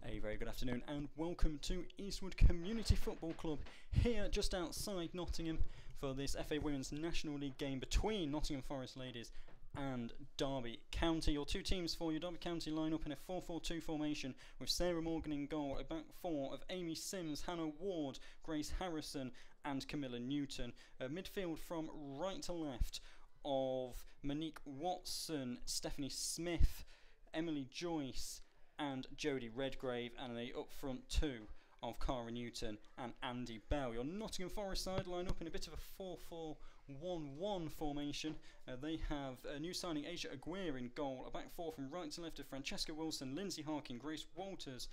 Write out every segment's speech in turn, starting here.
A very good afternoon and welcome to Eastwood Community Football Club here just outside Nottingham for this FA Women's National League game between Nottingham Forest Ladies and Derby County. Your two teams for your Derby County line up in a 4-4-2 formation with Sarah Morgan in goal, a back four of Amy Sims, Hannah Ward, Grace Harrison and Camilla Newton. A midfield from right to left of Monique Watson, Stephanie Smith, Emily Joyce and Jodie Redgrave, and a up front two of Cara Newton and Andy Bell. Your Nottingham Forest side line up in a bit of a 4-4-1-1 formation. They have a new signing Asia Aguirre in goal, a back four from right to left of Francesca Wilson, Lindsay Harkin, Grace Walters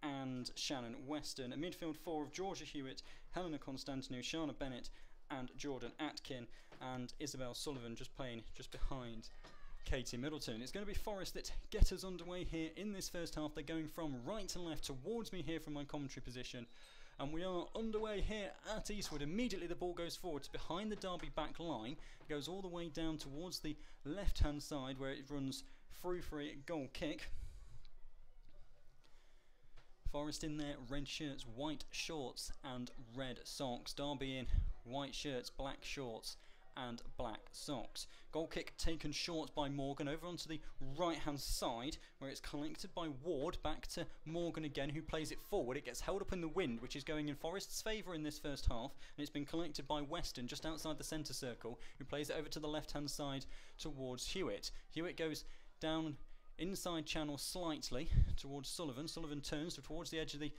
and Shannon Weston. A midfield four of Georgia Hewitt, Helena Constantinou, Shana Bennett and Jordan Atkin, and Isabel Sullivan just playing just behind Katie Middleton. It's going to be Forest that get us underway here in this first half. They're going from right to left towards me here from my commentary position, and we are underway here at Eastwood. Immediately the ball goes forwards behind the Derby back line, goes all the way down towards the left hand side where it runs through for a goal kick. Forest in their red shirts, white shorts and red socks. Derby in white shirts, black shorts and black socks. Goal kick taken short by Morgan over onto the right hand side where it's collected by Ward, back to Morgan again, who plays it forward. It gets held up in the wind, which is going in Forest's favour in this first half, and it's been collected by Weston just outside the centre circle, who plays it over to the left hand side towards Hewitt. Hewitt goes down inside channel slightly towards Sullivan. Sullivan turns towards the edge of the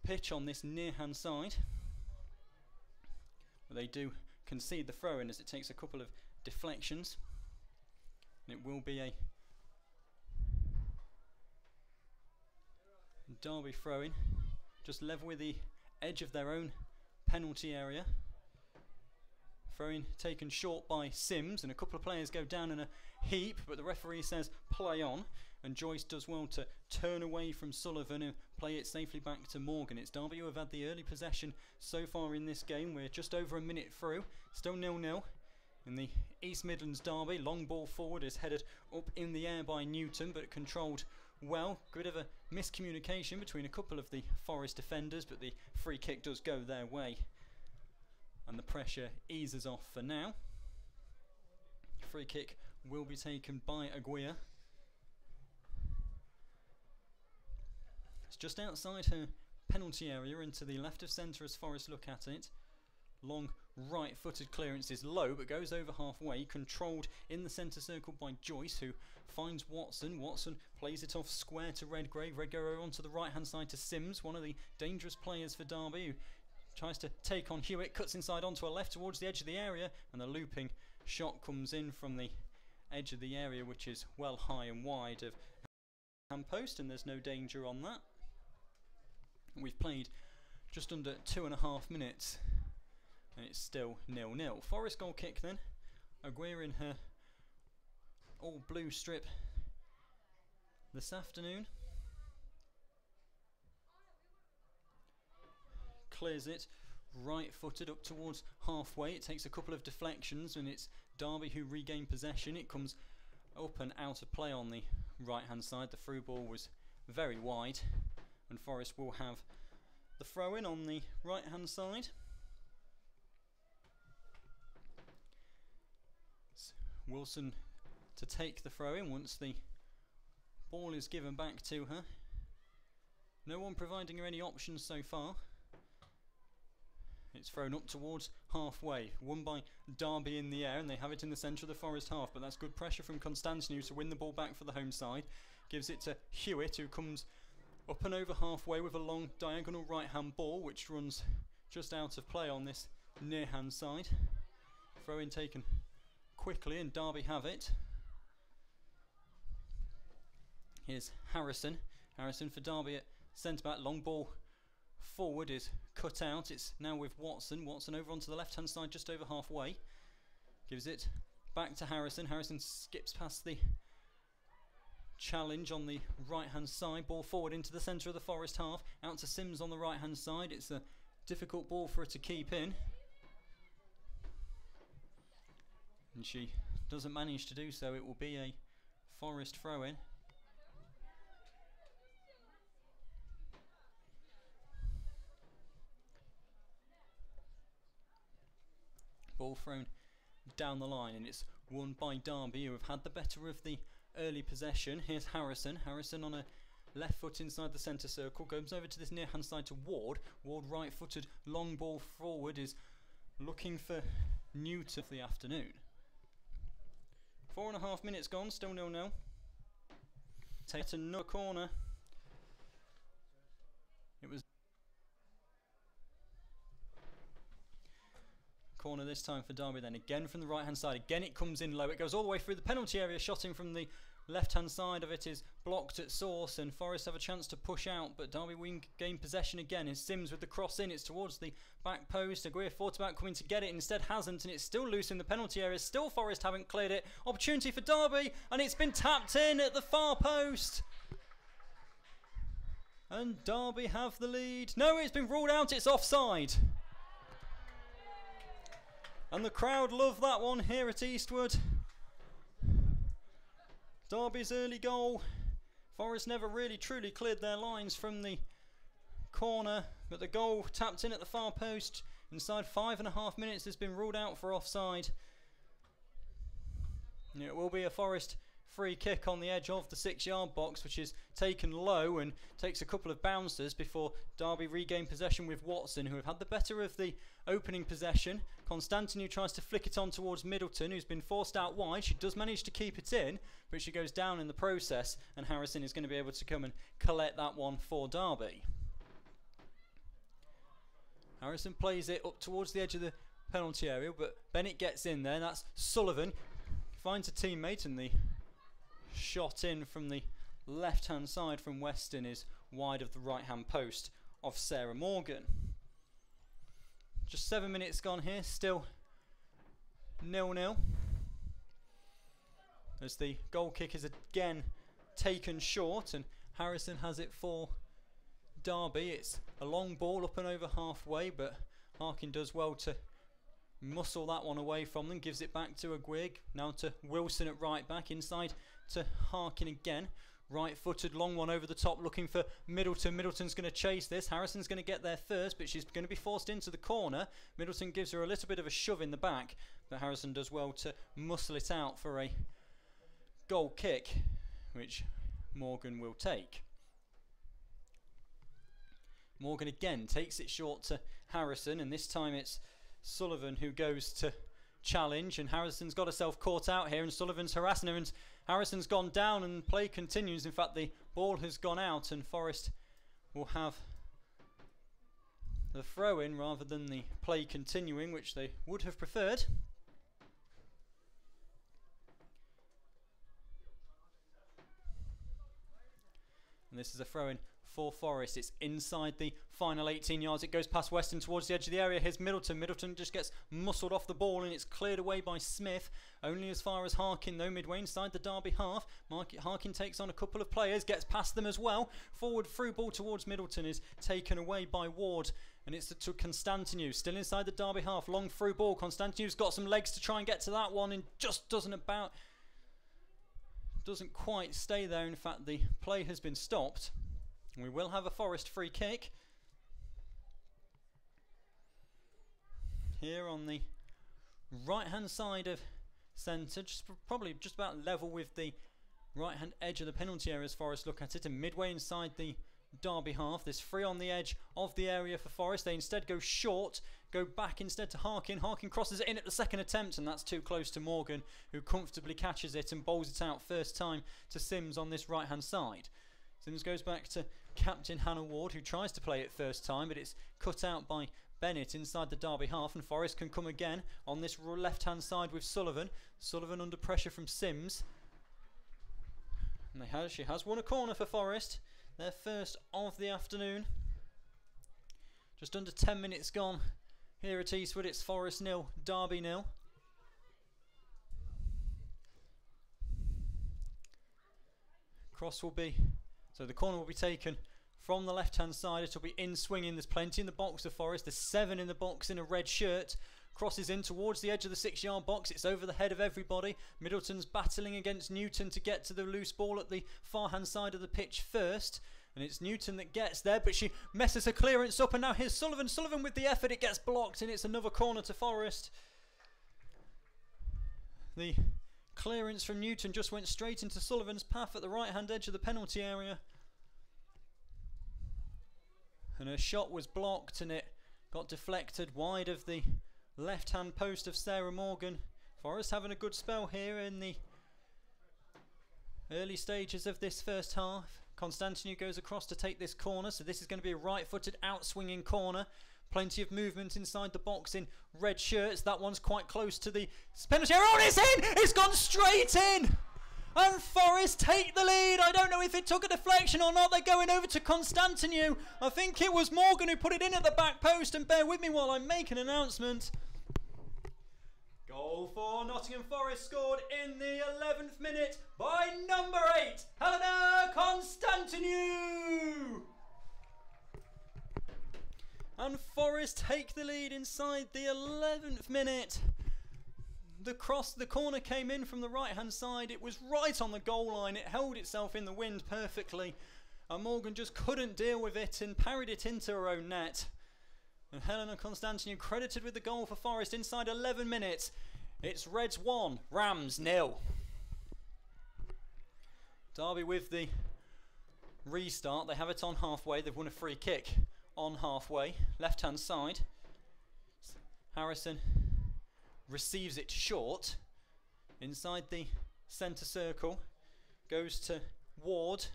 pitch on this near hand side. But they do concede the throw-in as it takes a couple of deflections, and it will be a Derby throw-in just level with the edge of their own penalty area. Throw-in taken short by Sims, and a couple of players go down in a heap, but the referee says play on, and Joyce does well to turn away from Sullivan and play it safely back to Morgan. It's Derby who have had the early possession so far in this game. We're just over a minute through, still 0-0 in the East Midlands derby. Long ball forward is headed up in the air by Newton, but controlled well. Bit of a miscommunication between a couple of the Forest defenders, but the free kick does go their way, and the pressure eases off for now. Free kick will be taken by Aguirre. It's just outside her penalty area into the left of centre as Forest look at it. Long right footed clearance is low but goes over halfway, controlled in the centre circle by Joyce, who finds Watson. Watson plays it off square to Redgrave. Redgrave onto the right hand side to Sims, one of the dangerous players for Derby, who tries to take on Hewitt, cuts inside onto a left towards the edge of the area, and the looping shot comes in from the edge of the area, which is well high and wide of hand post, and there's no danger on that. We've played just under 2.5 minutes and it's still 0-0. Forest goal kick then. Aguirre in her all blue strip this afternoon. Clears it right footed up towards halfway. It takes a couple of deflections and it's Derby who regain possession. It comes up and out of play on the right hand side. The through ball was very wide, and Forest will have the throw in on the right hand side. It's Wilson to take the throw in once the ball is given back to her. No one providing her any options so far. It's thrown up towards halfway, won by Derby in the air, and they have it in the centre of the Forest half, but that's good pressure from Constantinou to win the ball back for the home side. Gives it to Hewitt, who comes up and over halfway with a long diagonal right hand ball which runs just out of play on this near hand side. Throw in taken quickly and Derby have it. Here's Harrison for Derby at centre back. Long ball forward is cut out. It's now with Watson over onto the left hand side just over halfway, gives it back to Harrison skips past the challenge on the right hand side, ball forward into the centre of the Forest half, out to Sims on the right hand side. It's a difficult ball for her to keep in, and she doesn't manage to do so. It will be a Forest throw in. ball thrown down the line, and it's won by Derby, who have had the better of the early possession. Here's Harrison. Harrison on a left foot inside the centre circle, goes over to this near hand side to Ward. Ward right footed, long ball forward, is looking for Newton for the afternoon. 4.5 minutes gone, still 0-0. Take another corner. It was corner this time for Derby, then again from the right hand side. Again it comes in low, it goes all the way through the penalty area. Shot in from the left hand side of it is blocked at source, and Forest have a chance to push out, but Derby win gain possession again. Is Sims with the cross in, it's towards the back post. Aguirre thought about coming to get it, instead hasn't, and it's still loose in the penalty area. Still Forest haven't cleared it. Opportunity for Derby, and it's been tapped in at the far post. And Derby have the lead. No, it's been ruled out, it's offside. And the crowd love that one here at Eastwood. Derby's early goal. Forest never really truly cleared their lines from the corner, but the goal tapped in at the far post. Inside 5.5 minutes has been ruled out for offside. It will be a Forest free kick on the edge of the 6-yard box, which is taken low and takes a couple of bounces before Derby regain possession with Watson, who have had the better of the opening possession. Constantinu tries to flick it on towards Middleton, who's been forced out wide. She does manage to keep it in, but she goes down in the process, and Harrison is going to be able to come and collect that one for Derby. Harrison plays it up towards the edge of the penalty area, but Bennett gets in there. That's Sullivan, finds a teammate, and the shot in from the left hand side from Weston is wide of the right hand post of Sarah Morgan. Just 7 minutes gone here, still 0-0, as the goal kick is again taken short, and Harrison has it for Derby. It's a long ball up and over halfway, but Harkin does well to muscle that one away from them, gives it back to Aguirre, now to Wilson at right back, inside to Harkin again, right footed, long one over the top, looking for Middleton. Middleton's going to chase this. Harrison's going to get there first, but she's going to be forced into the corner. Middleton gives her a little bit of a shove in the back, but Harrison does well to muscle it out for a goal kick, which Morgan will take. Morgan again takes it short to Harrison, and this time it's Sullivan who goes to challenge, and Harrison's got herself caught out here, and Sullivan's harassing her, and Harrison's gone down, and play continues. In fact, the ball has gone out, and Forest will have the throw in rather than the play continuing, which they would have preferred. And this is a throw in for Forest. It's inside the final 18 yards. It goes past Weston towards the edge of the area. Here's Middleton. Middleton just gets muscled off the ball, and it's cleared away by Smith. Only as far as Harkin though, midway inside the Derby half. Harkin takes on a couple of players, gets past them as well. Forward through ball towards Middleton is taken away by Ward, and it's to Constantinu. Still inside the Derby half. Long through ball. Constantinu's got some legs to try and get to that one, and just doesn't quite stay there. In fact, the play has been stopped. We will have a Forest free kick here on the right hand side of centre, probably just about level with the right hand edge of the penalty area as Forest look at it, and midway inside the Derby half. There's free on the edge of the area for Forest. They instead go short, go back instead to Harkin. Harkin crosses it in at the second attempt, and that's too close to Morgan, who comfortably catches it and bowls it out first time to Sims on this right hand side. Sims goes back to captain Hannah Ward, who tries to play it first time, but it's cut out by Bennett inside the Derby half, and Forest can come again on this left hand side with Sullivan. Sullivan under pressure from Sims, and she has won a corner for Forest, their first of the afternoon. Just under 10 minutes gone here at Eastwood. It's Forest 0, Derby 0. Cross will be, so the corner will be taken from the left hand side. It'll be in swinging. There's plenty in the box of Forest. There's 7 in the box in a red shirt. Crosses in towards the edge of the 6-yard box. It's over the head of everybody. Middleton's battling against Newton to get to the loose ball at the far hand side of the pitch first, and it's Newton that gets there, but she messes her clearance up, and now here's Sullivan. Sullivan with the effort, it gets blocked, and it's another corner to Forest. The clearance from Newton just went straight into Sullivan's path at the right hand edge of the penalty area. And her shot was blocked and it got deflected wide of the left hand post of Sarah Morgan. Forest having a good spell here in the early stages of this first half. Constantinu goes across to take this corner, so this is going to be a right-footed out-swinging corner. Plenty of movement inside the box in red shirts. That one's quite close to the penalty area. Oh, it's in! It's gone straight in! And Forest take the lead. I don't know if it took a deflection or not. They're going over to Constantinu. I think it was Morgan who put it in at the back post, and bear with me while I make an announcement. Goal for Nottingham Forest, scored in the 11th minute by number 8, Helena Constantinu. And Forest take the lead inside the 11th minute. The corner came in from the right hand side. It was right on the goal line. It held itself in the wind perfectly. And Morgan just couldn't deal with it and parried it into her own net. And Helena Constantinu credited with the goal for Forest inside 11 minutes. It's Reds 1, Rams 0. Derby with the restart. They have it on halfway. They've won a free kick on halfway. Left hand side. Harrison receives it short. Inside the centre circle. Goes to Ward.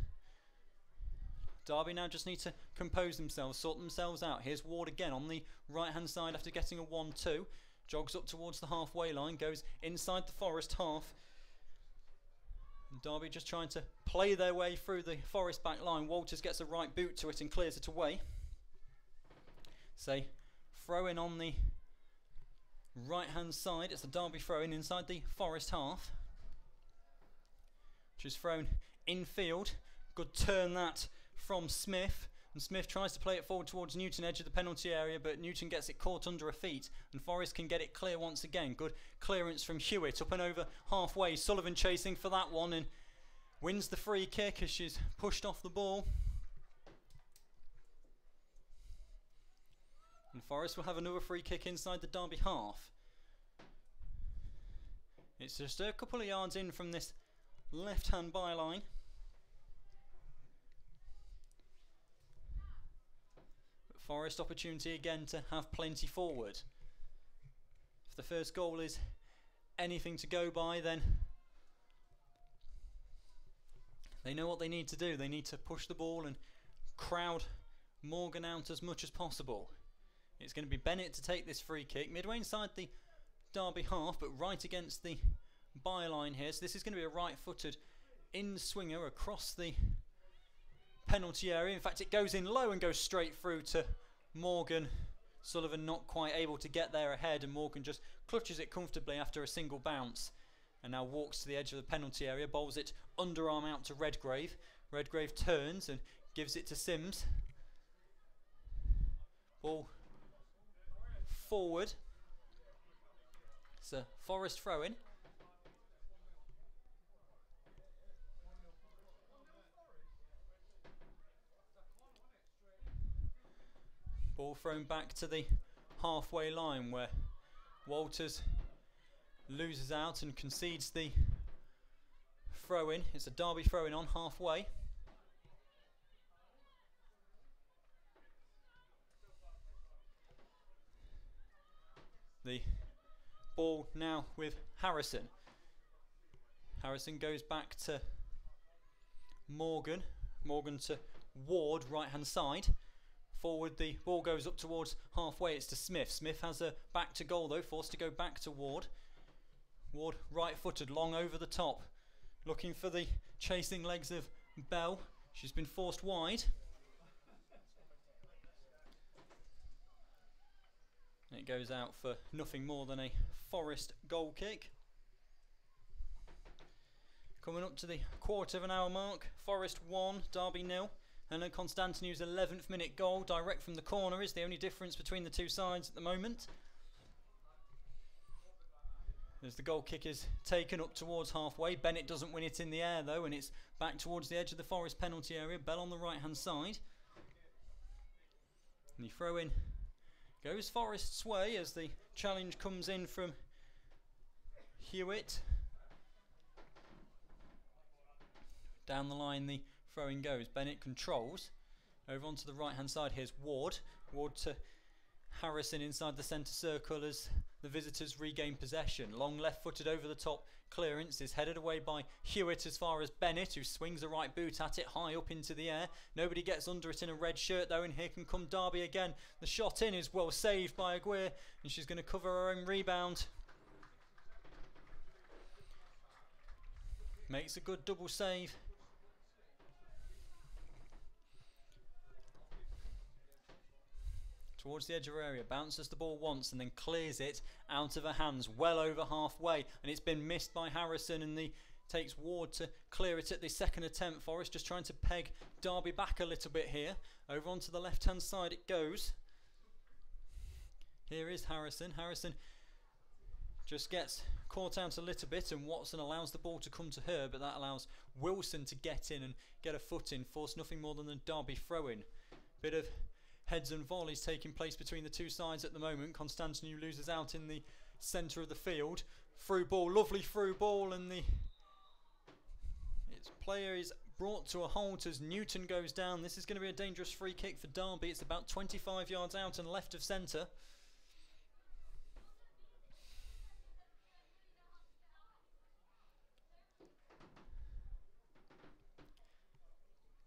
Derby now just need to compose themselves, sort themselves out. Here's Ward again on the right hand side after getting a 1-2. Jogs up towards the halfway line, goes inside the Forest half. And Derby just trying to play their way through the Forest back line. Walters gets a right boot to it and clears it away. So throw in on the right hand side. It's the Derby throw in inside the Forest half, which is thrown infield. Good turn that from Smith, and Smith tries to play it forward towards Newton, edge of the penalty area, but Newton gets it caught under her feet and Forest can get it clear once again. Good clearance from Hewitt up and over halfway. Sullivan chasing for that one and wins the free kick as she's pushed off the ball. And Forest will have another free kick inside the Derby half. It's just a couple of yards in from this left hand byline. Forest opportunity again to have plenty forward. If the first goal is anything to go by, then they know what they need to do. They need to push the ball and crowd Morgan out as much as possible. It's going to be Bennett to take this free kick midway inside the Derby half, but right against the byline here. So this is going to be a right-footed in-swinger across the penalty area. In fact, it goes in low and goes straight through to Morgan. Sullivan not quite able to get there ahead, and Morgan just clutches it comfortably after a single bounce and now walks to the edge of the penalty area, bowls it underarm out to Redgrave. Redgrave turns and gives it to Sims. Ball forward. It's a Forest throw-in. Ball thrown back to the halfway line where Walters loses out and concedes the throw-in. It's a Derby throw-in on halfway. The ball now with Harrison. Harrison goes back to Morgan. Morgan to Ward, right hand side. Forward, the ball goes up towards halfway. It's to Smith. Smith has a back to goal though, forced to go back to Ward. Ward right footed, long over the top, looking for the chasing legs of Bell. She's been forced wide. And it goes out for nothing more than a Forest goal kick. Coming up to the quarter of an hour mark, Forest 1, Derby 0. And then Constantinu's 11th minute goal, direct from the corner, is the only difference between the two sides at the moment. As the goal kick is taken up towards halfway, Bennett doesn't win it in the air though, and it's back towards the edge of the Forest penalty area. Bell on the right hand side. And the throw in goes Forest's way as the challenge comes in from Hewitt. Down the line the throw-in goes. Bennett controls. Over onto the right hand side, here's Ward. Ward to Harrison inside the centre circle as the visitors regain possession. Long left footed over the top clearance is headed away by Hewitt as far as Bennett, who swings the right boot at it high up into the air. Nobody gets under it in a red shirt though, and here can come Derby again. The shot in is well saved by Aguirre, and she's going to cover her own rebound. Makes a good double save. Towards the edge of her area, bounces the ball once and then clears it out of her hands, well over halfway, and it's been missed by Harrison, and takes Ward to clear it at the second attempt. Forrest just trying to peg Derby back a little bit here. Over onto the left hand side it goes. Here is Harrison. Harrison just gets caught out a little bit, and Watson allows the ball to come to her, but that allows Wilson to get in and get a foot in, force nothing more than a Derby throw-in. Bit of heads and volleys taking place between the two sides at the moment. Constantinu loses out in the centre of the field. Through ball, lovely through ball, and its player is brought to a halt as Newton goes down. This is going to be a dangerous free kick for Derby. It's about 25 yards out and left of centre.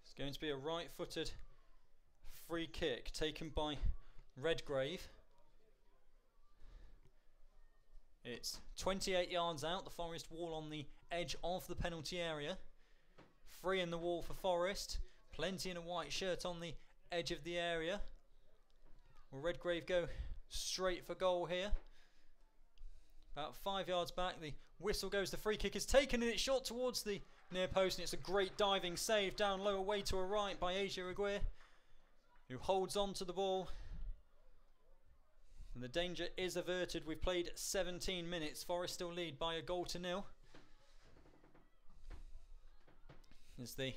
It's going to be a right-footed free kick taken by Redgrave. It's 28 yards out, the Forest wall on the edge of the penalty area. Free in the wall for Forest. Plenty in a white shirt on the edge of the area. Will Redgrave go straight for goal here? About 5 yards back, the whistle goes, the free kick is taken and it's shot towards the near post, and it's a great diving save down low away to her right by Asia Aguirre, who holds on to the ball. And the danger is averted. We've played 17 minutes. Forest still lead by 1-0. As the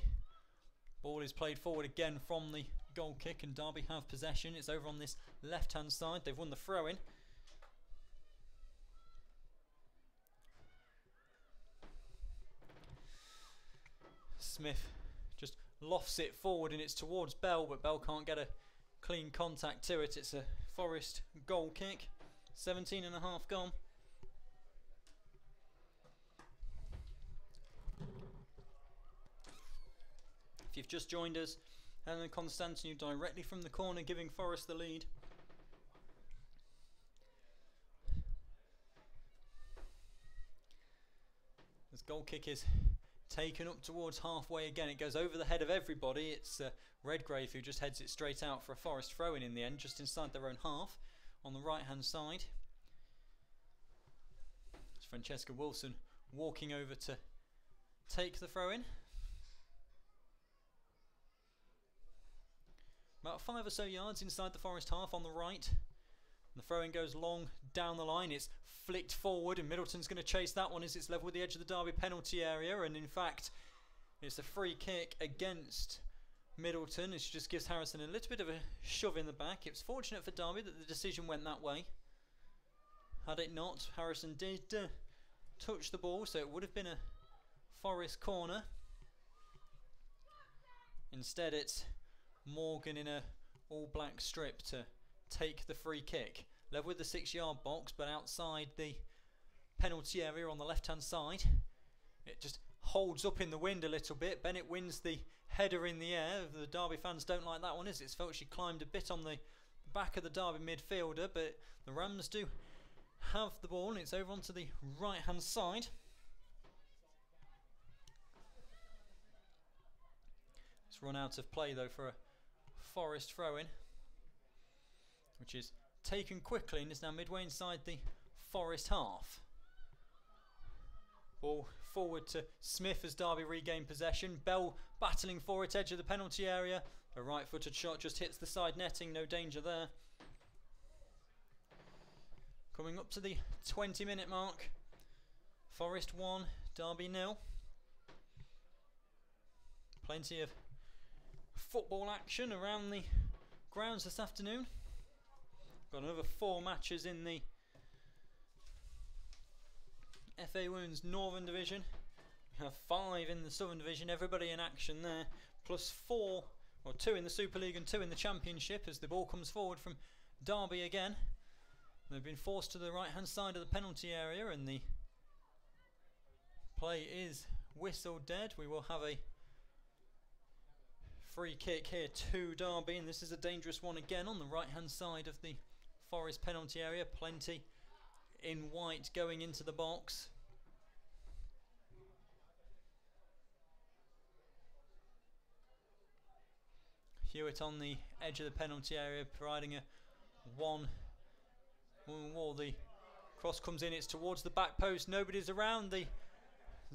ball is played forward again from the goal kick, and Derby have possession. It's over on this left hand side. They've won the throw-in. Smith just lofts it forward and it's towards Bell, but Bell can't get a clean contact to it. It's a Forest goal kick. 17 and a half gone. If you've just joined us, Helen Constantinu directly from the corner giving Forest the lead. This goal kick is taken up towards halfway again. It goes over the head of everybody. It's Redgrave who just heads it straight out for a Forest throw-in in the end, just inside their own half on the right hand side. It's Francesca Wilson walking over to take the throw-in. About 5 or so yards inside the Forest half on the right. The throw-in goes long down the line. It's flicked forward, and Middleton's going to chase that one as it's level with the edge of the Derby penalty area. And in fact, it's a free kick against Middleton, as she just gives Harrison a little bit of a shove in the back. It was fortunate for Derby that the decision went that way. Had it not, Harrison did touch the ball, so it would have been a Forest corner. Instead, it's Morgan in a all-black strip to take the free kick. Level with the 6-yard box, but outside the penalty area on the left-hand side. It just holds up in the wind a little bit. Bennett wins the header in the air. The Derby fans don't like that one, as it's felt she climbed a bit on the back of the Derby midfielder, but the Rams do have the ball, and it's over onto the right-hand side. It's run out of play though for a Forest throw-in, which is taken quickly and is now midway inside the Forest half. Ball forward to Smith as Derby regain possession. Bell battling for it, edge of the penalty area. A right-footed shot just hits the side netting, no danger there. Coming up to the 20-minute mark. Forest 1, Derby 0. Plenty of football action around the grounds this afternoon. Got another 4 matches in the FA Women's Northern Division We have 5 in the Southern Division, everybody in action there, plus 4, or 2 in the Super League and 2 in the Championship as the ball comes forward from Derby again. They've been forced to the right hand side of the penalty area and the play is whistled dead. We will have a free kick here to Derby, and this is a dangerous one again on the right hand side of the Forest penalty area. Plenty in white going into the box. Hewitt on the edge of the penalty area providing a one wall. The cross comes in, it's towards the back post, nobody's around. There's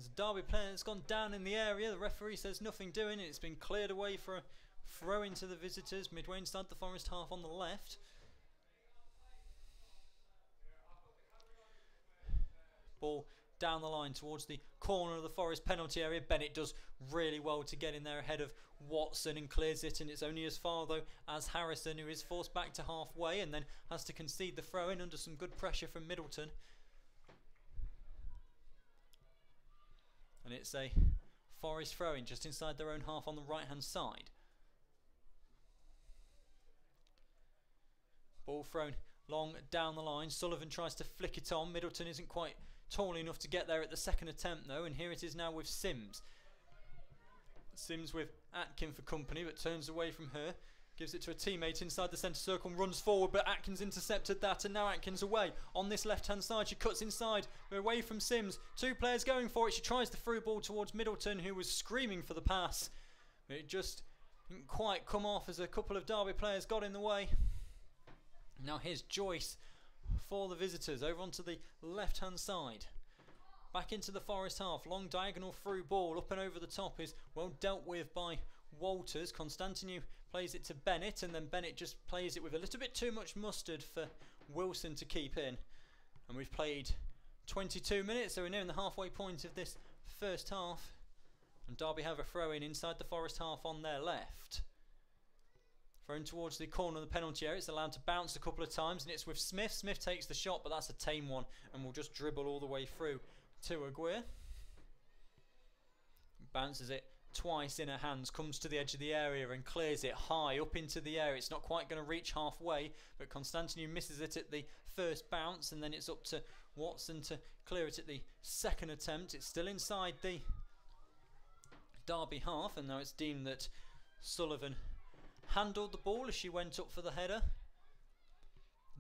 a Derby player that's gone down in the area. The referee says nothing doing. It's been cleared away for a throw into the visitors midway inside the Forest half on the left. Ball down the line towards the corner of the Forest penalty area. Bennett does really well to get in there ahead of Watson and clears it, and it's only as far though as Harrison, who is forced back to halfway and then has to concede the throw in under some good pressure from Middleton. And it's a Forest throw-in just inside their own half on the right-hand side. Ball thrown long down the line. Sullivan tries to flick it on. Middleton isn't quite tall enough to get there at the second attempt though, and here it is now with Sims. Sims with Atkin for company, but turns away from her. Gives it to a teammate inside the centre circle and runs forward, but Atkins intercepted that, and now Atkins away on this left hand side. She cuts inside, we're away from Sims. 2 players going for it. She tries the through ball towards Middleton, who was screaming for the pass. But it just didn't quite come off as a couple of Derby players got in the way. Now here's Joyce for the visitors over onto the left hand side. Back into the Forest half. Long diagonal through ball up and over the top is well dealt with by Walters. Constantinu plays it to Bennett, and then Bennett just plays it with a little bit too much mustard for Wilson to keep in. And we've played 22 minutes, so we're nearing the halfway point of this first half. And Derby have a throw in inside the Forest half on their left. Thrown towards the corner of the penalty area. It's allowed to bounce a couple of times, and it's with Smith. Smith takes the shot, but that's a tame one, and will just dribble all the way through to Aguirre. Bounces it twice in her hands, comes to the edge of the area and clears it high up into the air. It's not quite going to reach halfway, but Constantinu misses it at the first bounce, and then it's up to Watson to clear it at the second attempt. It's still inside the Derby half, and now it's deemed that Sullivan handled the ball as she went up for the header.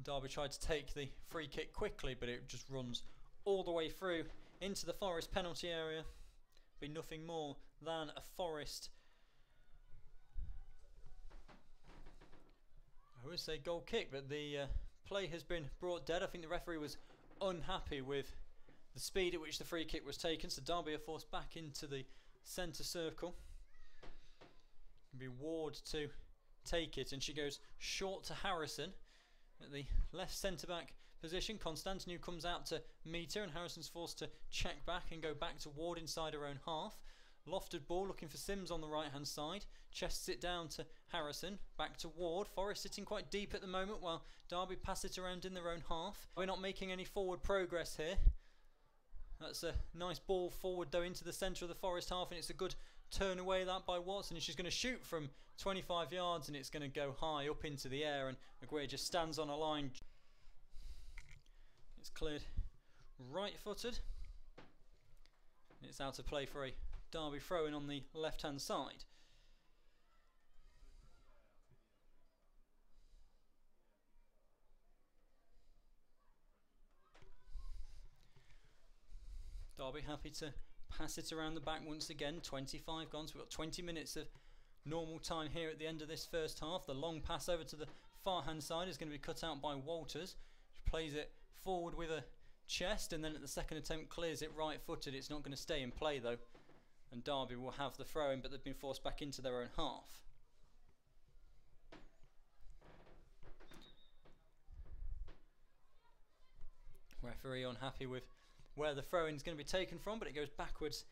Derby tried to take the free kick quickly, but it just runs all the way through into the Forest penalty area. Be nothing more than a Forest, I would say, goal kick, but the play has been brought dead. I think the referee was unhappy with the speed at which the free kick was taken, so Derby are forced back into the centre circle. It'll be Ward to take it, and she goes short to Harrison at the left centre back position. Constantinu comes out to meet her, and Harrison's forced to check back and go back to Ward inside her own half. Lofted ball looking for Sims on the right hand side. Chests it down to Harrison, back to Ward. Forest sitting quite deep at the moment while Derby pass it around in their own half. We're not making any forward progress here. That's a nice ball forward though into the centre of the Forest half, and it's a good turn away that by Watson, and she's going to shoot from 25 yards, and it's going to go high up into the air, and Aguirre just stands on a line. It's cleared right footed, and it's out of play for a Derby throw in on the left hand side. Derby happy to pass it around the back once again. 25 gone, so we've got 20 minutes of normal time here at the end of this first half. The long pass over to the far hand side is going to be cut out by Walters. She plays it forward with a chest, and then at the second attempt clears it right footed. It's not going to stay in play though, and Derby will have the throw in, but they've been forced back into their own half. Referee unhappy with where the throw-in is going to be taken from, but it goes backwards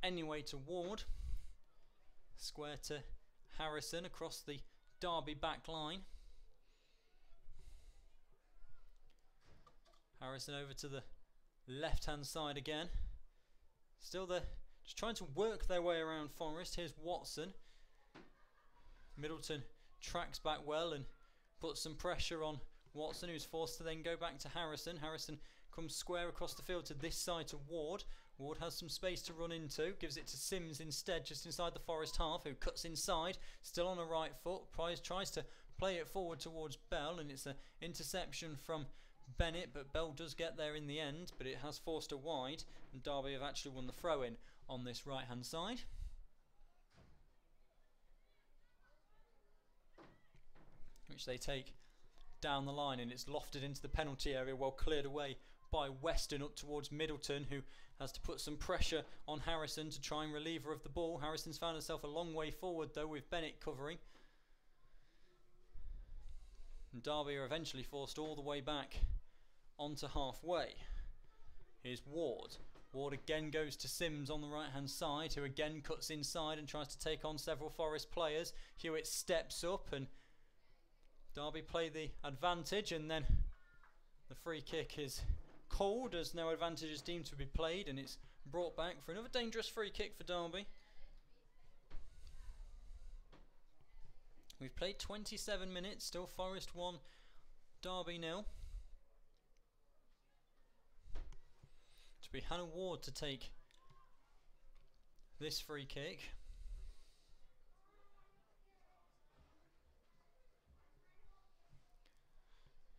anyway to Ward. Square to Harrison across the Derby back line. Harrison over to the left hand side again. Still the just trying to work their way around Forest. Here's Watson. Middleton tracks back well and puts some pressure on Watson, who's forced to then go back to Harrison. Harrison comes square across the field to this side to Ward. Ward has some space to run into, gives it to Sims instead, just inside the Forest half, who cuts inside, still on the right foot. Tries to play it forward towards Bell, and it's an interception from Bennett, but Bell does get there in the end, but it has forced a wide, and Derby have actually won the throw-in on this right-hand side. Which they take down the line, and it's lofted into the penalty area, well cleared away by Weston up towards Middleton, who has to put some pressure on Harrison to try and relieve her of the ball. Harrison's found herself a long way forward though, with Bennett covering. And Derby are eventually forced all the way back onto halfway. Here's Ward. Ward again goes to Sims on the right hand side, who again cuts inside and tries to take on several Forest players. Hewitt steps up and Derby play the advantage, and then the free kick is called as no advantage is deemed to be played, and it's brought back for another dangerous free kick for Derby. We've played 27 minutes, still Forest 1, Derby 0. To be Hannah Ward to take this free kick.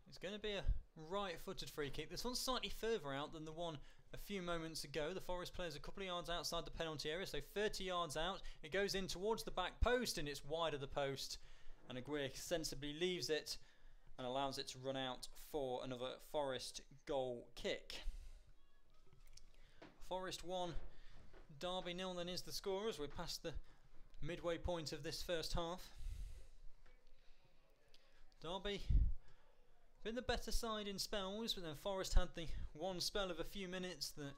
It's going to be a right-footed free kick. This one's slightly further out than the one a few moments ago. The Forest player's a couple of yards outside the penalty area, so 30 yards out. It goes in towards the back post, and it's wide of the post. And Aguirre sensibly leaves it and allows it to run out for another Forest goal kick. Forest 1, Derby 0 then is the score as we're past the midway point of this first half. Derby been the better side in spells, but then Forest had the one spell of a few minutes that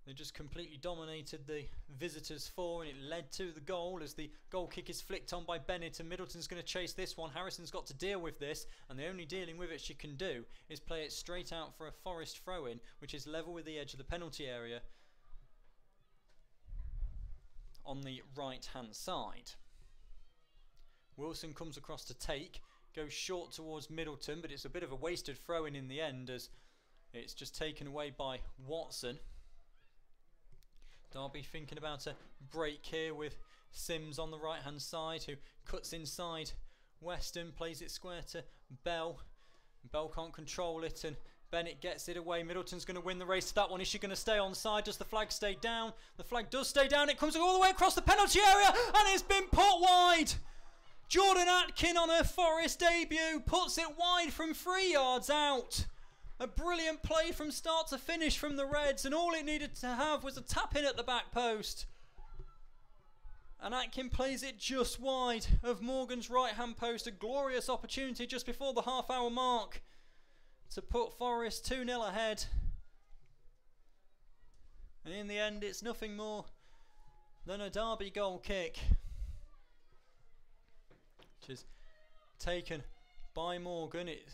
they just completely dominated the visitors for, and it led to the goal as the goal kick is flicked on by Bennett, and Middleton's going to chase this one. Harrison's got to deal with this, and the only dealing with it she can do is play it straight out for a Forest throw-in, which is level with the edge of the penalty area on the right hand side. Wilson comes across to take, goes short towards Middleton, but it's a bit of a wasted throw-in in the end as it's just taken away by Watson. Derby thinking about a break here with Sims on the right hand side, who cuts inside Weston, plays it square to Bell. Bell can't control it and Bennett gets it away. Middleton's going to win the race to that one. Is she going to stay on side? Does the flag stay down? The flag does stay down. It comes all the way across the penalty area and it's been put wide. Jordan Atkin on her Forest debut puts it wide from 3 yards out. A brilliant play from start to finish from the Reds, and all it needed to have was a tap in at the back post. And Atkin plays it just wide of Morgan's right hand post. A glorious opportunity just before the half-hour mark to put Forest 2-0 ahead. And in the end, it's nothing more than a Derby goal kick, which is taken by Morgan. It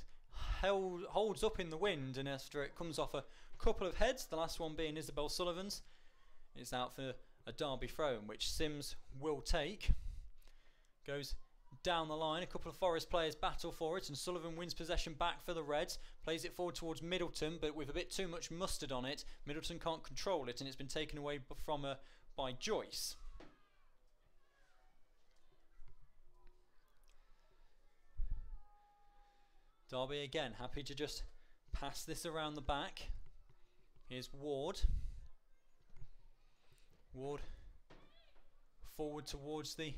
holds up in the wind, and after it comes off a couple of heads, the last one being Isabel Sullivan's, it's out for a Derby throw, which Sims will take. Goes down the line, a couple of Forest players battle for it, and Sullivan wins possession back for the Reds, plays it forward towards Middleton, but with a bit too much mustard on it. Middleton can't control it, and it's been taken away from her by Joyce. Derby again happy to just pass this around the back. Here's Ward. Ward forward towards the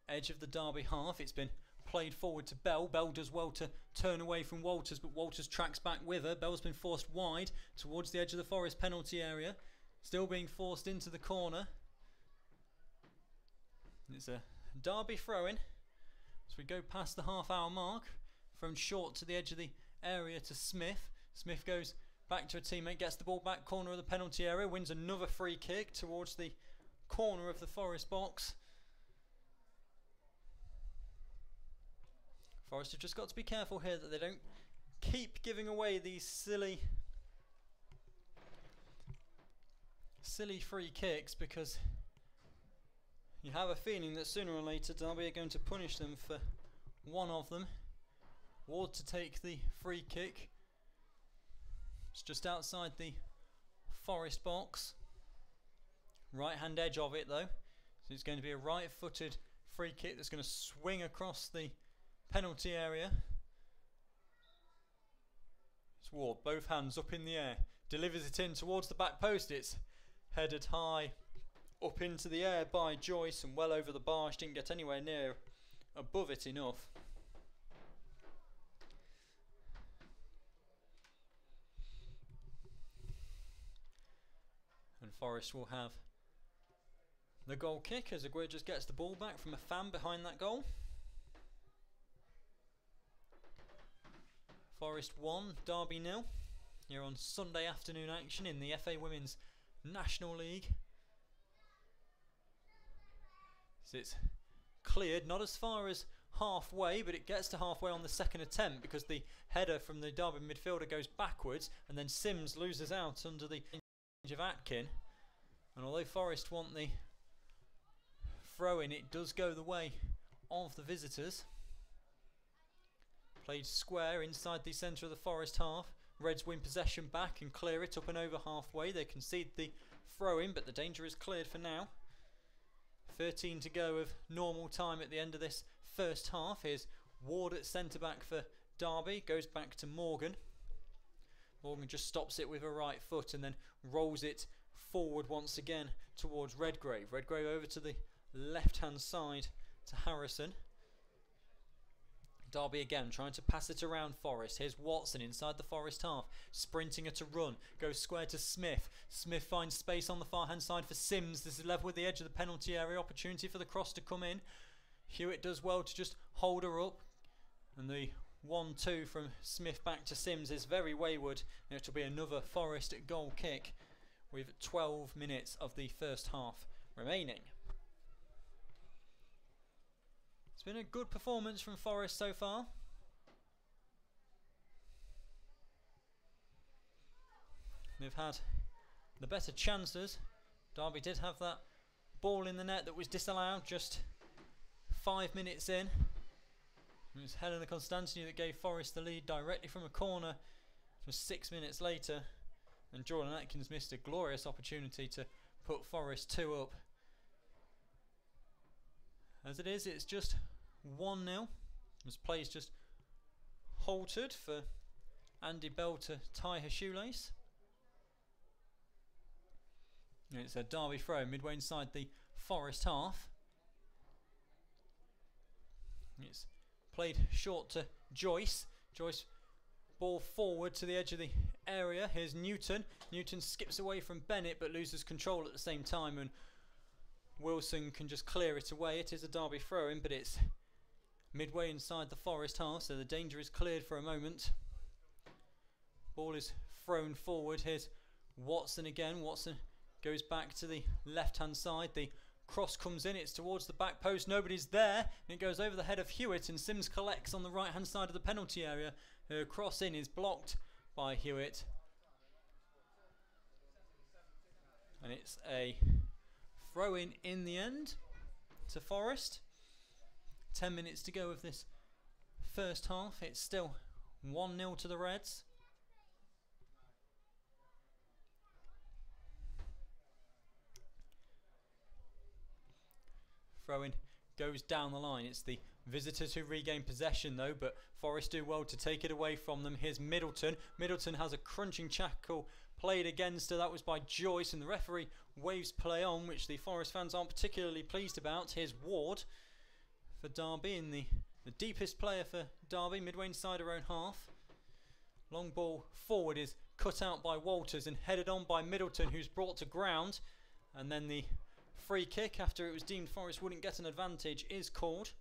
edge of the Derby half. It's been played forward to Bell. Bell does well to turn away from Walters, but Walters tracks back with her. Bell's been forced wide towards the edge of the Forest penalty area. Still being forced into the corner. It's a Derby throw-in as we go past the half-hour mark. From short to the edge of the area to Smith. Smith goes back to a teammate, gets the ball back corner of the penalty area, wins another free kick towards the corner of the Forest box. Forest have just got to be careful here that they don't keep giving away these silly silly free kicks, because you have a feeling that sooner or later Derby are going to punish them for one of them. Ward to take the free kick. It's just outside the Forest box. Right hand edge of it though. So it's going to be a right footed free kick that's going to swing across the penalty area. It's Ward, both hands up in the air. Delivers it in towards the back post. It's headed high up into the air by Joyce and well over the bar. She didn't get anywhere near above it enough. And Forest will have the goal kick as Aguirre just gets the ball back from a fan behind that goal. Forest 1, Derby 0. Here on Sunday afternoon action in the FA Women's National League. So it's cleared, not as far as halfway, but it gets to halfway on the second attempt because the header from the Derby midfielder goes backwards and then Sims loses out under the range of Atkin. And although Forest want the throw in, it does go the way of the visitors. Played square inside the centre of the Forest half. Reds win possession back and clear it up and over halfway. They concede the throw in, but the danger is cleared for now. 13 to go of normal time at the end of this first half. Here's Ward at centre back for Derby. Goes back to Morgan. Morgan just stops it with a right foot and then rolls it forward once again towards Redgrave. Redgrave over to the left hand side to Harrison. Derby again trying to pass it around Forest. Here's Watson inside the Forest half, sprinting at a run, goes square to Smith. Smith finds space on the far hand side for Sims. This is level with the edge of the penalty area, opportunity for the cross to come in. Hewitt does well to just hold her up, and the 1-2 from Smith back to Sims is very wayward, and it will be another Forest goal kick with 12 minutes of the first half remaining. It's been a good performance from Forest so far. They've had the better chances. Derby did have that ball in the net that was disallowed just 5 minutes in. It was Helena Constantinu that gave Forest the lead directly from a corner just 6 minutes later. And Jordan Atkins missed a glorious opportunity to put Forest 2 up. As it is, it's just 1-0. This play's just halted for Andy Bell to tie her shoelace. And it's a Derby throw midway inside the Forest half. It's played short to Joyce. Joyce ball forward to the edge of the area. Here's Newton. Newton skips away from Bennett but loses control at the same time, and Wilson can just clear it away. It is a Derby throw-in, but it's midway inside the Forest half, so the danger is cleared for a moment. Ball is thrown forward. Here's Watson again. Watson goes back to the left-hand side. The cross comes in. It's towards the back post. Nobody's there. And it goes over the head of Hewitt, and Sims collects on the right-hand side of the penalty area. Her cross in is blocked by Hewitt. And it's a throw-in in the end to Forest. 10 minutes to go of this first half. It's still 1-0 to the Reds. Throw-in goes down the line. It's the visitors who regain possession though, but Forest do well to take it away from them. Here's Middleton. Middleton has a crunching tackle played against her. That was by Joyce, and the referee waves play on, which the Forest fans aren't particularly pleased about. Here's Ward for Derby, in the deepest player for Derby, midway inside her own half. Long ball forward is cut out by Walters and headed on by Middleton, who's brought to ground. And then the free kick, after it was deemed Forest wouldn't get an advantage, is called.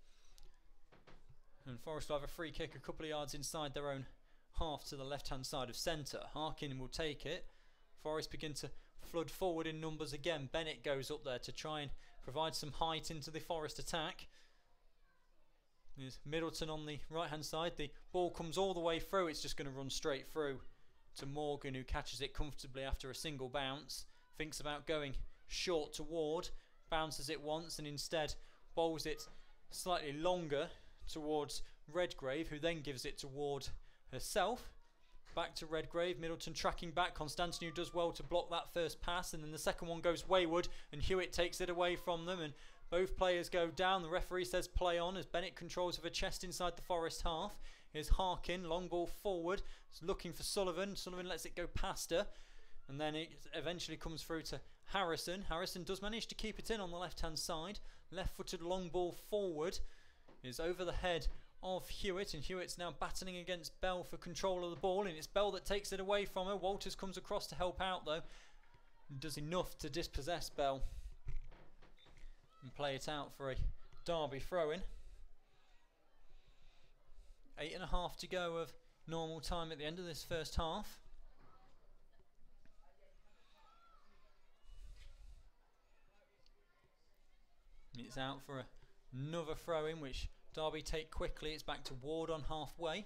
And Forest will have a free kick a couple of yards inside their own half to the left-hand side of centre. Harkin will take it. Forest begin to flood forward in numbers again. Bennett goes up there to try and provide some height into the Forest attack. There's Middleton on the right-hand side. The ball comes all the way through. It's just going to run straight through to Morgan, who catches it comfortably after a single bounce. thinks about going short toward, bounces it once and instead bowls it slightly longer towards Redgrave, who then gives it toward herself. Back to Redgrave, Middleton tracking back. Constantinu does well to block that first pass, and then the second one goes wayward and Hewitt takes it away from them, and both players go down. The referee says play on as Bennett controls with her chest inside the Forest half. Here's Harkin, long ball forward, looking for Sullivan. Sullivan lets it go past her, and then it eventually comes through to Harrison. Harrison does manage to keep it in on the left hand side. Left footed long ball forward is over the head of Hewitt, and Hewitt's now battling against Bell for control of the ball, and it's Bell that takes it away from her. Walters comes across to help out though, and does enough to dispossess Bell and play it out for a Derby throw-in. 8.5 to go of normal time at the end of this first half. It's out for another throw-in, which Derby take quickly. It's back to Ward on halfway.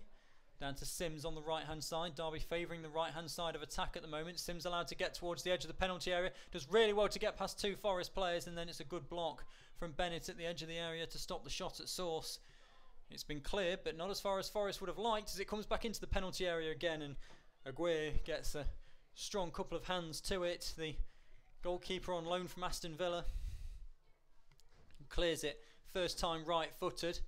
Down to Sims on the right-hand side. Derby favouring the right-hand side of attack at the moment. Sims allowed to get towards the edge of the penalty area. Does really well to get past two Forest players, and then it's a good block from Bennett at the edge of the area to stop the shot at source. It's been cleared, but not as far as Forest would have liked, as it comes back into the penalty area again, and Aguirre gets a strong couple of hands to it. The goalkeeper on loan from Aston Villa clears it first time right-footed.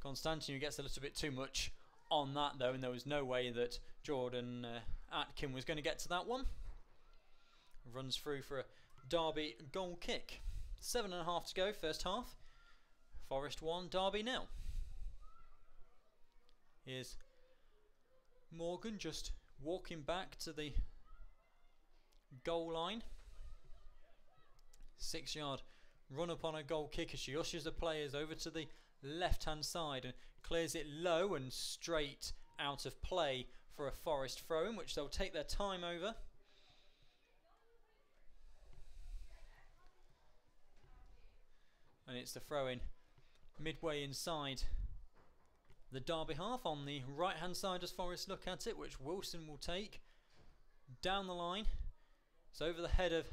Constantinu gets a little bit too much on that though, and there was no way that Jordan Atkin was going to get to that one. Runs through for a Derby goal kick. 7.5 to go first half. Forest 1, Derby 0. Here's Morgan just walking back to the goal line. 6-yard run up on a goal kick as she ushers the players over to the left hand side and clears it low and straight out of play for a Forest throw in, which they'll take their time over. And it's the throw in midway inside the Derby half on the right hand side as Forest look at it, which Wilson will take down the line. It's over the head of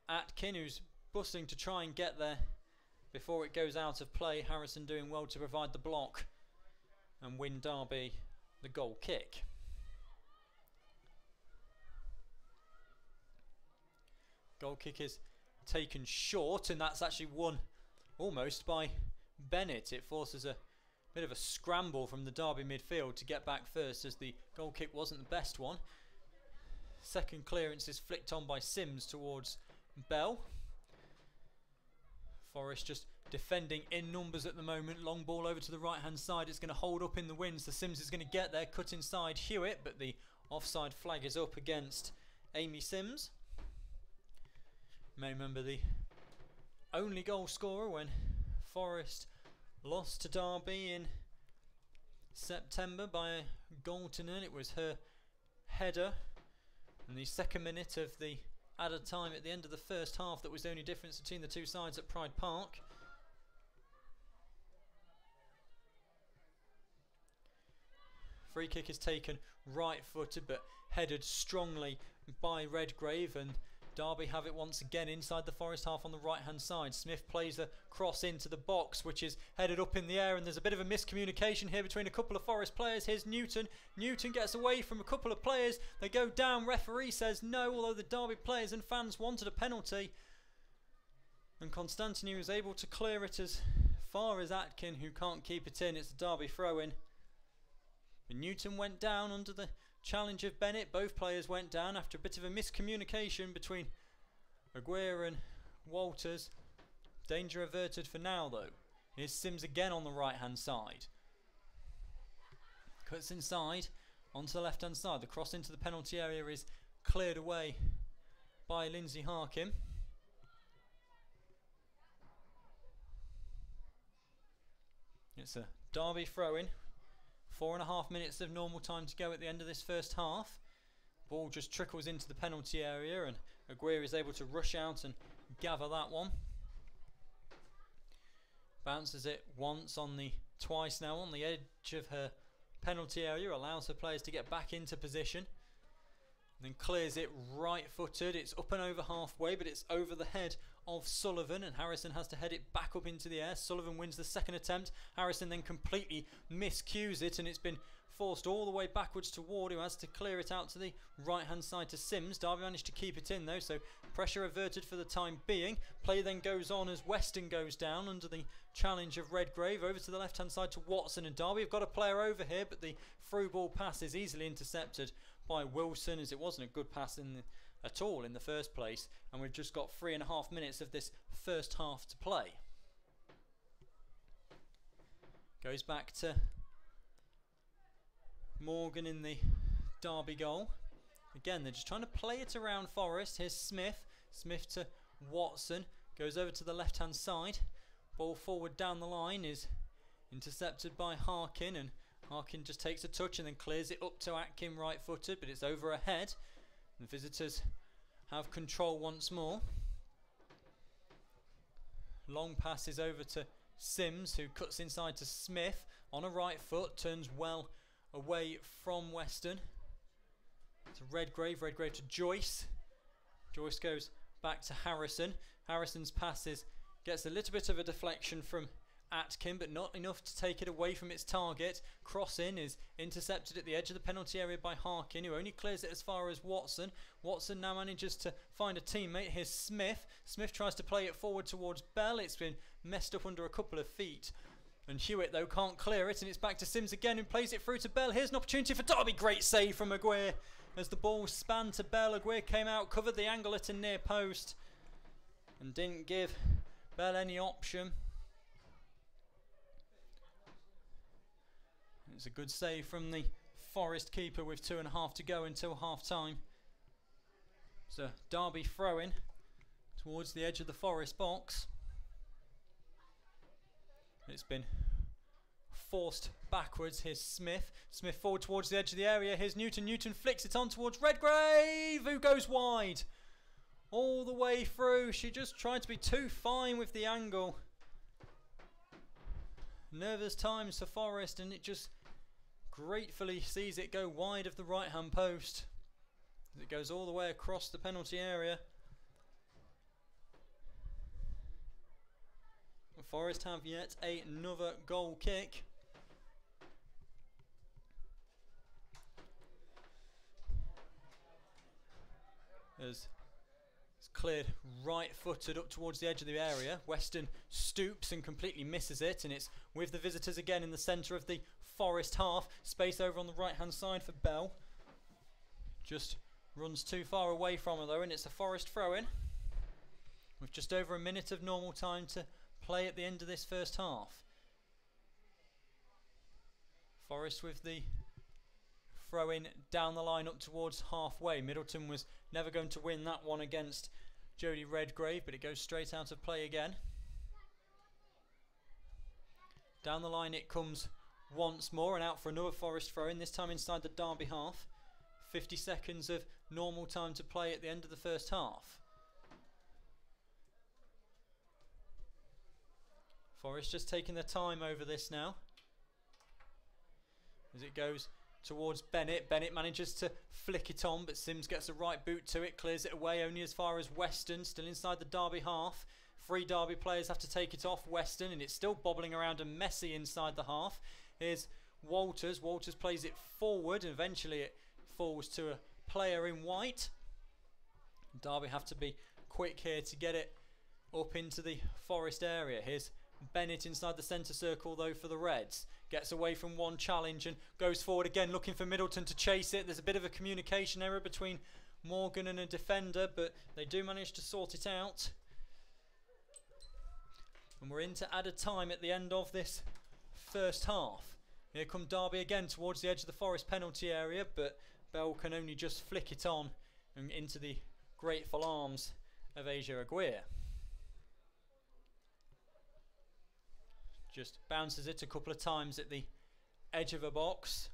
Atkin, who's bustling to try and get there before it goes out of play. Harrison doing well to provide the block and win Derby the goal kick. Goal kick is taken short, and that's actually won almost by Bennett. It forces a bit of a scramble from the Derby midfield to get back first, as the goal kick wasn't the best one. Second clearance is flicked on by Sims towards Bell. Forest just defending in numbers at the moment. Long ball over to the right hand side. It's going to hold up in the wind, so Sims is going to get there, cut inside Hewitt, but the offside flag is up against Amy Sims. You may remember the only goal scorer when Forest lost to Derby in September by a goal to none. It was her header in the second minute of the added time at the end of the first half. That was the only difference between the two sides at Pride Park. Free kick is taken right-footed but headed strongly by Redgrave, and Derby have it once again inside the Forest half on the right-hand side. Smith plays a cross into the box, which is headed up in the air, and there's a bit of a miscommunication here between a couple of Forest players. Here's Newton. Newton gets away from a couple of players. They go down. Referee says no, although the Derby players and fans wanted a penalty. And Constantinu is able to clear it as far as Atkin, who can't keep it in. It's a Derby throw-in. But Newton went down under the challenge of Bennett. Both players went down after a bit of a miscommunication between Aguirre and Walters. Danger averted for now though. Here's Sims again on the right hand side. Cuts inside onto the left hand side. The cross into the penalty area is cleared away by Lindsay Harkin. It's a Derby throw-in. 4.5 minutes of normal time to go at the end of this first half. Ball just trickles into the penalty area, and Aguirre is able to rush out and gather that one. Bounces it once on the twice now on the edge of her penalty area, allows her players to get back into position. then clears it right-footed. It's up and over halfway, but it's over the head of Sullivan, and Harrison has to head it back up into the air. Sullivan wins the second attempt. Harrison then completely miscues it, and it's been forced all the way backwards to Ward, who has to clear it out to the right-hand side to Sims. Derby managed to keep it in, though, so pressure averted for the time being. Play then goes on as Weston goes down under the challenge of Redgrave. Over to the left-hand side to Watson, and Derby have got a player over here, but the through ball pass is easily intercepted by Wilson, as it wasn't a good pass at all in the first place, and we've just got 3.5 minutes of this first half to play. Goes back to Morgan in the Derby goal. Again, they're just trying to play it around Forest. Here's Smith to Watson, goes over to the left hand side, ball forward down the line is intercepted by Harkin, and Harkin just takes a touch and then clears it up to Atkin right-footed, but it's over ahead. The visitors have control once more. Long pass is over to Sims, who cuts inside to Smith on a right foot, turns well away from Weston. To Redgrave to Joyce. Joyce goes back to Harrison. Harrison's passes gets a little bit of a deflection from Atkin, but not enough to take it away from its target. Cross in is intercepted at the edge of the penalty area by Harkin, who only clears it as far as Watson. Watson now manages to find a teammate. Here's Smith. Smith tries to play it forward towards Bell. It's been messed up under a couple of feet, and Hewitt though can't clear it, and it's back to Sims again, who plays it through to Bell. Here's an opportunity for Derby. Great save from Aguirre as the ball span to Bell. Aguirre came out, covered the angle at a near post, and didn't give Bell any option. It's a good save from the Forest keeper with 2.5 to go until half time. So Derby throwing towards the edge of the Forest box. It's been forced backwards. Here's Smith forward towards the edge of the area. Here's Newton flicks it on towards Redgrave, who goes wide all the way through. She just tried to be too fine with the angle. Nervous times for Forest, and it just gratefully sees it go wide of the right hand post as it goes all the way across the penalty area. Forest have yet another goal kick. As it's cleared right-footed up towards the edge of the area. Weston stoops and completely misses it, and it's with the visitors again in the centre of the Forest half. Space over on the right-hand side for Bell. Just runs too far away from her though, and it's a Forest throw-in with just over a minute of normal time to play at the end of this first half. Forest with the throw-in down the line up towards halfway. Middleton was never going to win that one against Jodie Redgrave, but it goes straight out of play again. Down the line it comes once more, and out for another Forest throw-in, this time inside the Derby half. 50 seconds of normal time to play at the end of the first half. Forest just taking their time over this now. As it goes towards Bennett. Bennett manages to flick it on, but Sims gets a right boot to it, clears it away only as far as Weston, still inside the Derby half. 3 Derby players have to take it off Weston, and it's still bobbling around and messy inside the half. Here's Walters. Walters plays it forward, and eventually it falls to a player in white. Derby have to be quick here to get it up into the Forest area. Here's Bennett inside the centre circle though for the Reds. Gets away from one challenge and goes forward again, looking for Middleton to chase it. There's a bit of a communication error between Morgan and a defender, but they do manage to sort it out. And we're into added time at the end of this first half. Here come Derby again towards the edge of the Forest penalty area, but Bell can only just flick it on and into the grateful arms of Asia Aguirre. Just bounces it a couple of times at the edge of a box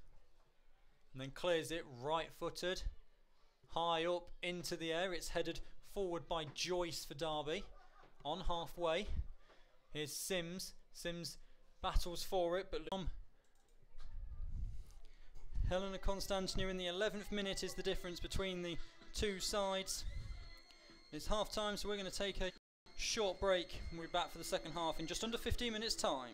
and then clears it right-footed, high up into the air. It's headed forward by Joyce for Derby on halfway. Here's Sims. Sims battles for it, but Helena Constantinou in the 11th minute is the difference between the two sides. It's half time, so we're going to take a short break and we'll be back for the second half in just under 15 minutes time.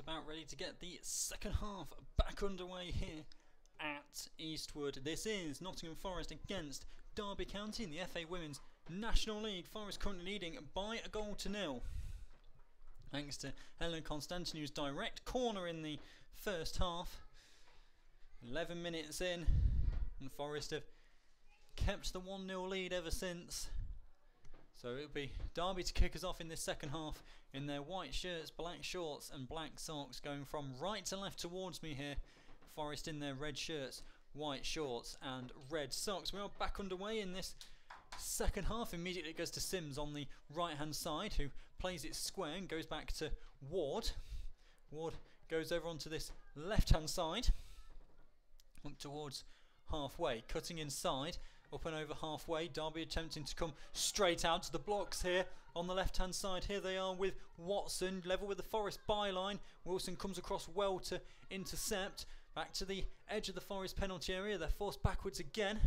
about ready to get the second half back underway here at Eastwood. This is Nottingham Forest against Derby County in the FA Women's National League. Forest currently leading by a goal to nil, thanks to Helen Constantinu's direct corner in the first half. 11 minutes in, and Forest have kept the 1-0 lead ever since. So it'll be Derby to kick us off in this second half in their white shirts, black shorts and black socks, going from right to left towards me here. Forest in their red shirts, white shorts and red socks. We are back underway in this second half. Immediately it goes to Sims on the right hand side, who plays it square and goes back to Ward. Ward goes over onto this left hand side, up towards halfway, cutting inside, up and over halfway. Derby attempting to come straight out to the blocks here on the left hand side. Here they are with Watson, level with the Forest byline. Wilson comes across well to intercept. Back to the edge of the Forest penalty area. They're forced backwards again,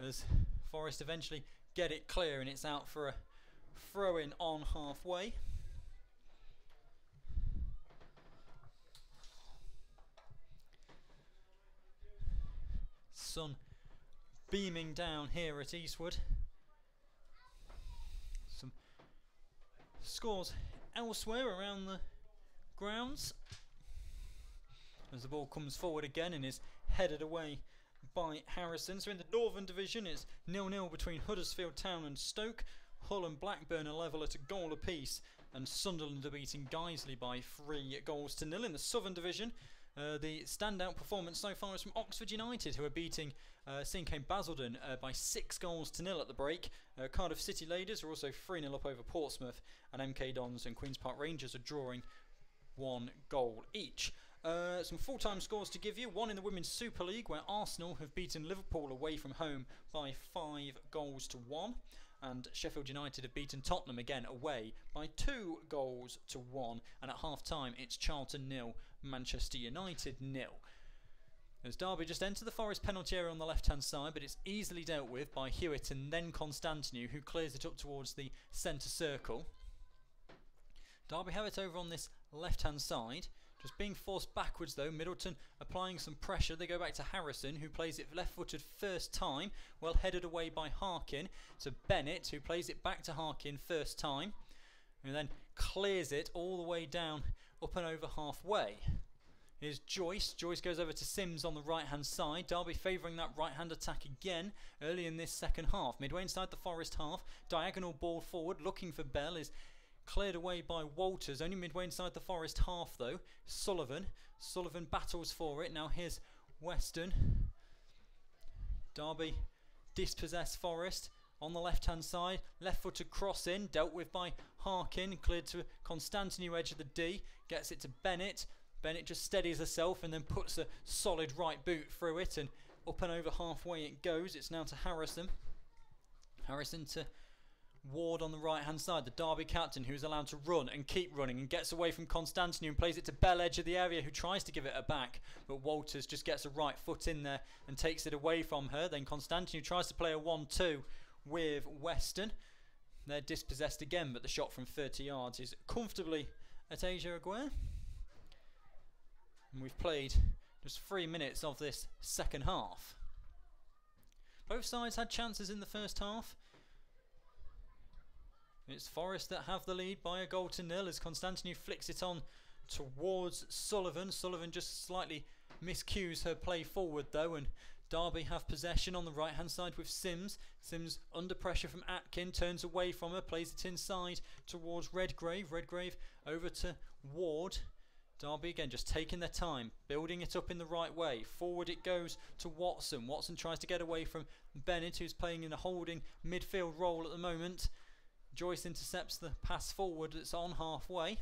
as Forest eventually get it clear, and it's out for a throw in on halfway. Sun beaming down here at Eastwood. Some scores elsewhere around the grounds, as the ball comes forward again and is headed away by Harrison. So in the Northern Division it's 0-0 between Huddersfield Town and Stoke. Hull and Blackburn are level at a goal apiece, and Sunderland are beating Guiseley by 3-0. In the Southern Division, the standout performance so far is from Oxford United, who are beating CK Basildon by 6-0 at the break. Cardiff City Ladies are also 3-0 up over Portsmouth, and MK Dons and Queen's Park Rangers are drawing 1 goal each. Some full-time scores to give you. One in the Women's Super League, where Arsenal have beaten Liverpool away from home by 5-1, and Sheffield United have beaten Tottenham again away by 2-1, and at half-time it's Charlton 0, Manchester United 0. As Derby just enter the Forest penalty area on the left-hand side, but it's easily dealt with by Hewitt and then Constantinu, who clears it up towards the centre circle. Derby have it over on this left-hand side, just being forced backwards though. Middleton applying some pressure. They go back to Harrison, who plays it left-footed first time, well headed away by Harkin. To Bennett, who plays it back to Harkin first time, and then clears it all the way down, up and over halfway. Here's Joyce. Joyce goes over to Sims on the right-hand side. Derby favouring that right-hand attack again early in this second half. Midway inside the Forest half, diagonal ball forward, looking for Bell, is cleared away by Walters. Only midway inside the Forest half though. Sullivan battles for it. Now here's Weston. Derby dispossess Forest on the left hand side. Left footed cross in, dealt with by Harkin. Cleared to Constantinu, edge of the D. Gets it to Bennett. Bennett just steadies herself and then puts a solid right boot through it, and up and over halfway it goes. It's now to Harrison. Harrison to Ward on the right hand side, the Derby captain, who's allowed to run and keep running, and gets away from Constantinu and plays it to Bell, edge of the area, who tries to give it a back, but Walters just gets a right foot in there and takes it away from her. Then Constantinu tries to play a 1-2 with Weston. They're dispossessed again, but the shot from 30 yards is comfortably at Asia Aguirre. And we've played just 3 minutes of this second half. Both sides had chances in the first half. It's Forest that have the lead by 1-0 as Constantinu flicks it on towards Sullivan. Sullivan just slightly miscues her play forward though, and Derby have possession on the right hand side with Sims. Sims under pressure from Atkin, turns away from her, plays it inside towards Redgrave. Redgrave over to Ward. Derby again just taking their time, building it up in the right way. Forward it goes to Watson. Watson tries to get away from Bennett, who's playing in a holding midfield role at the moment. Joyce intercepts the pass forward. It's on halfway.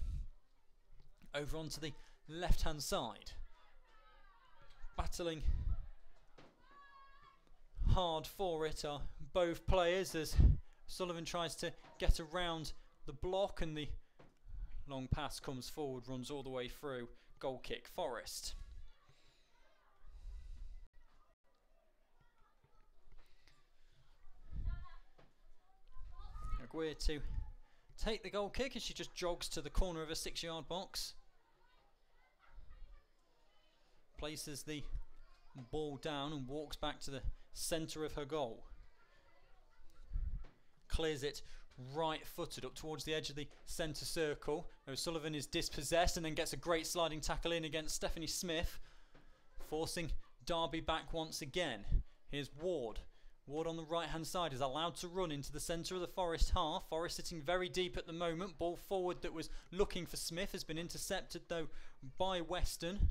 Over onto the left hand side. Battling hard for it are both players, as Sullivan tries to get around the block, and the long pass comes forward, runs all the way through. Goal kick, Forest. Aguirre to take the goal kick as she just jogs to the corner of a 6-yard box. Places the ball down and walks back to the centre of her goal. Clears it right-footed up towards the edge of the centre circle. O'Sullivan is dispossessed and then gets a great sliding tackle in against Stephanie Smith, forcing Derby back once again. Here's Ward. Ward on the right-hand side is allowed to run into the centre of the Forest half. Forest sitting very deep at the moment. Ball forward that was looking for Smith has been intercepted though by Weston.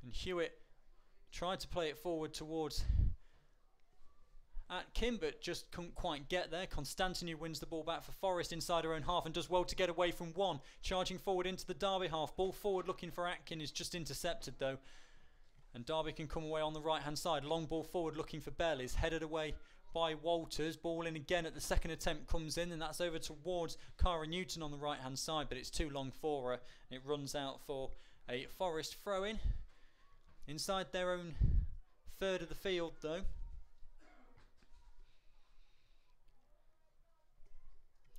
And Hewitt tried to play it forward towards Atkin, but just couldn't quite get there. Constantinu wins the ball back for Forest inside her own half and does well to get away from one. Charging forward into the Derby half. Ball forward looking for Atkin is just intercepted though. And Derby can come away on the right hand side. Long ball forward looking for Bell is headed away by Walters. Ball in again at the second attempt comes in, and that's over towards Cara Newton on the right hand side, but it's too long for her. It runs out for a Forest throw in. Inside their own third of the field though.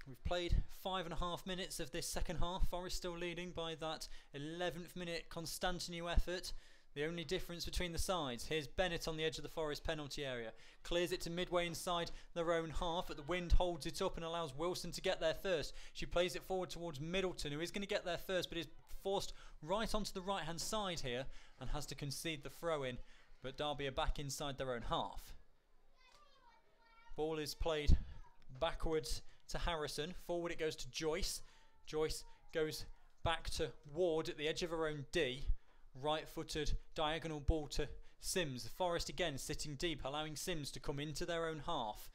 We've played 5.5 minutes of this second half. Forest still leading by that 11th minute Constantinu effort. The only difference between the sides. Here's Bennett on the edge of the Forest penalty area. Clears it to midway inside their own half, but the wind holds it up and allows Wilson to get there first. She plays it forward towards Middleton, who is going to get there first, but is forced right onto the right hand side here and has to concede the throw in. But Derby are back inside their own half. Ball is played backwards to Harrison. Forward it goes to Joyce. Joyce goes back to Ward at the edge of her own D. Right-footed diagonal ball to Sims. Forest again sitting deep, allowing Sims to come into their own half.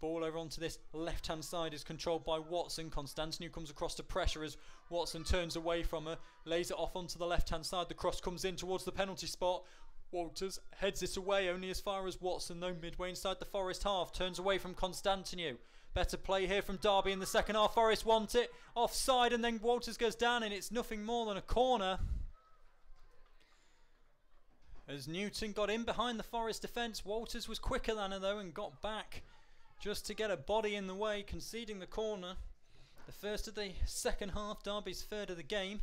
Ball over onto this left-hand side is controlled by Watson. Constantinu comes across to pressure as Watson turns away from her, lays it off onto the left-hand side. The cross comes in towards the penalty spot. Walters heads it away only as far as Watson though, midway inside the Forest half. Turns away from Constantinu. Better play here from Derby in the second half. Forest want it. Offside, and then Walters goes down and it's nothing more than a corner. As Newton got in behind the Forest defence, Walters was quicker than her though and got back just to get a body in the way, conceding the corner. The first of the second half, Derby's third of the game.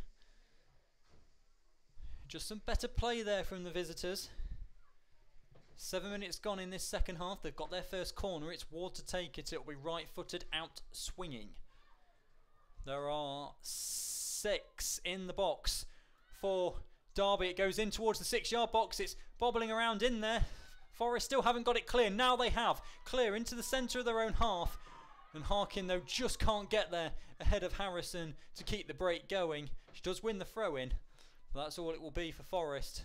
Just some better play there from the visitors. 7 minutes gone in this second half. They've got their first corner. It's Ward to take it. It'll be right-footed out swinging. There are 6 in the box for Derby. It goes in towards the 6-yard box. It's bobbling around in there. Forest still haven't got it clear. Now they have. Clear into the centre of their own half. And Harkin, though, just can't get there ahead of Harrison to keep the break going. She does win the throw-in. But that's all it will be for Forest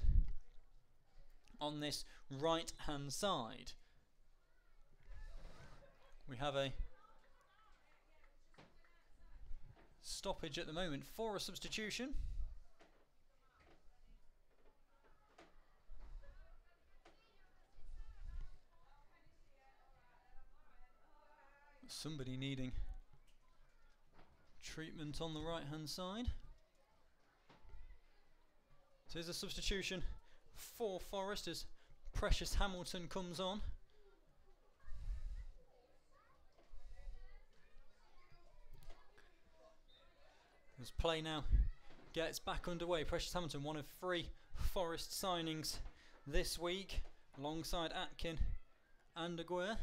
on this right-hand side. We have a stoppage at the moment for a substitution. Somebody needing treatment on the right-hand side. So there's a substitution for Forest as Precious Hamilton comes on. As play now gets back underway. Precious Hamilton, one of 3 Forest signings this week, alongside Atkin and Aguirre.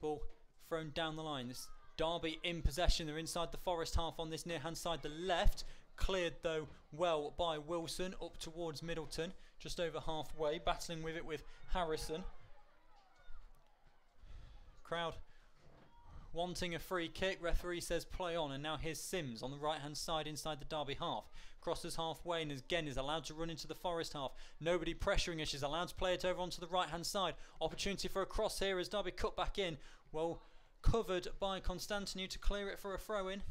Ball thrown down the line. This Derby in possession. They're inside the Forest half on this near hand side, the left. Cleared though well by Wilson up towards Middleton, just over halfway, battling with it with Harrison. Crowd wanting a free kick. Referee says play on, and now here's Sims on the right hand side inside the Derby half. Crosses halfway and again is allowed to run into the Forest half. Nobody pressuring her. She's allowed to play it over onto the right hand side. Opportunity for a cross here as Derby cut back in. Well covered by Constantinu to clear it for a throw in.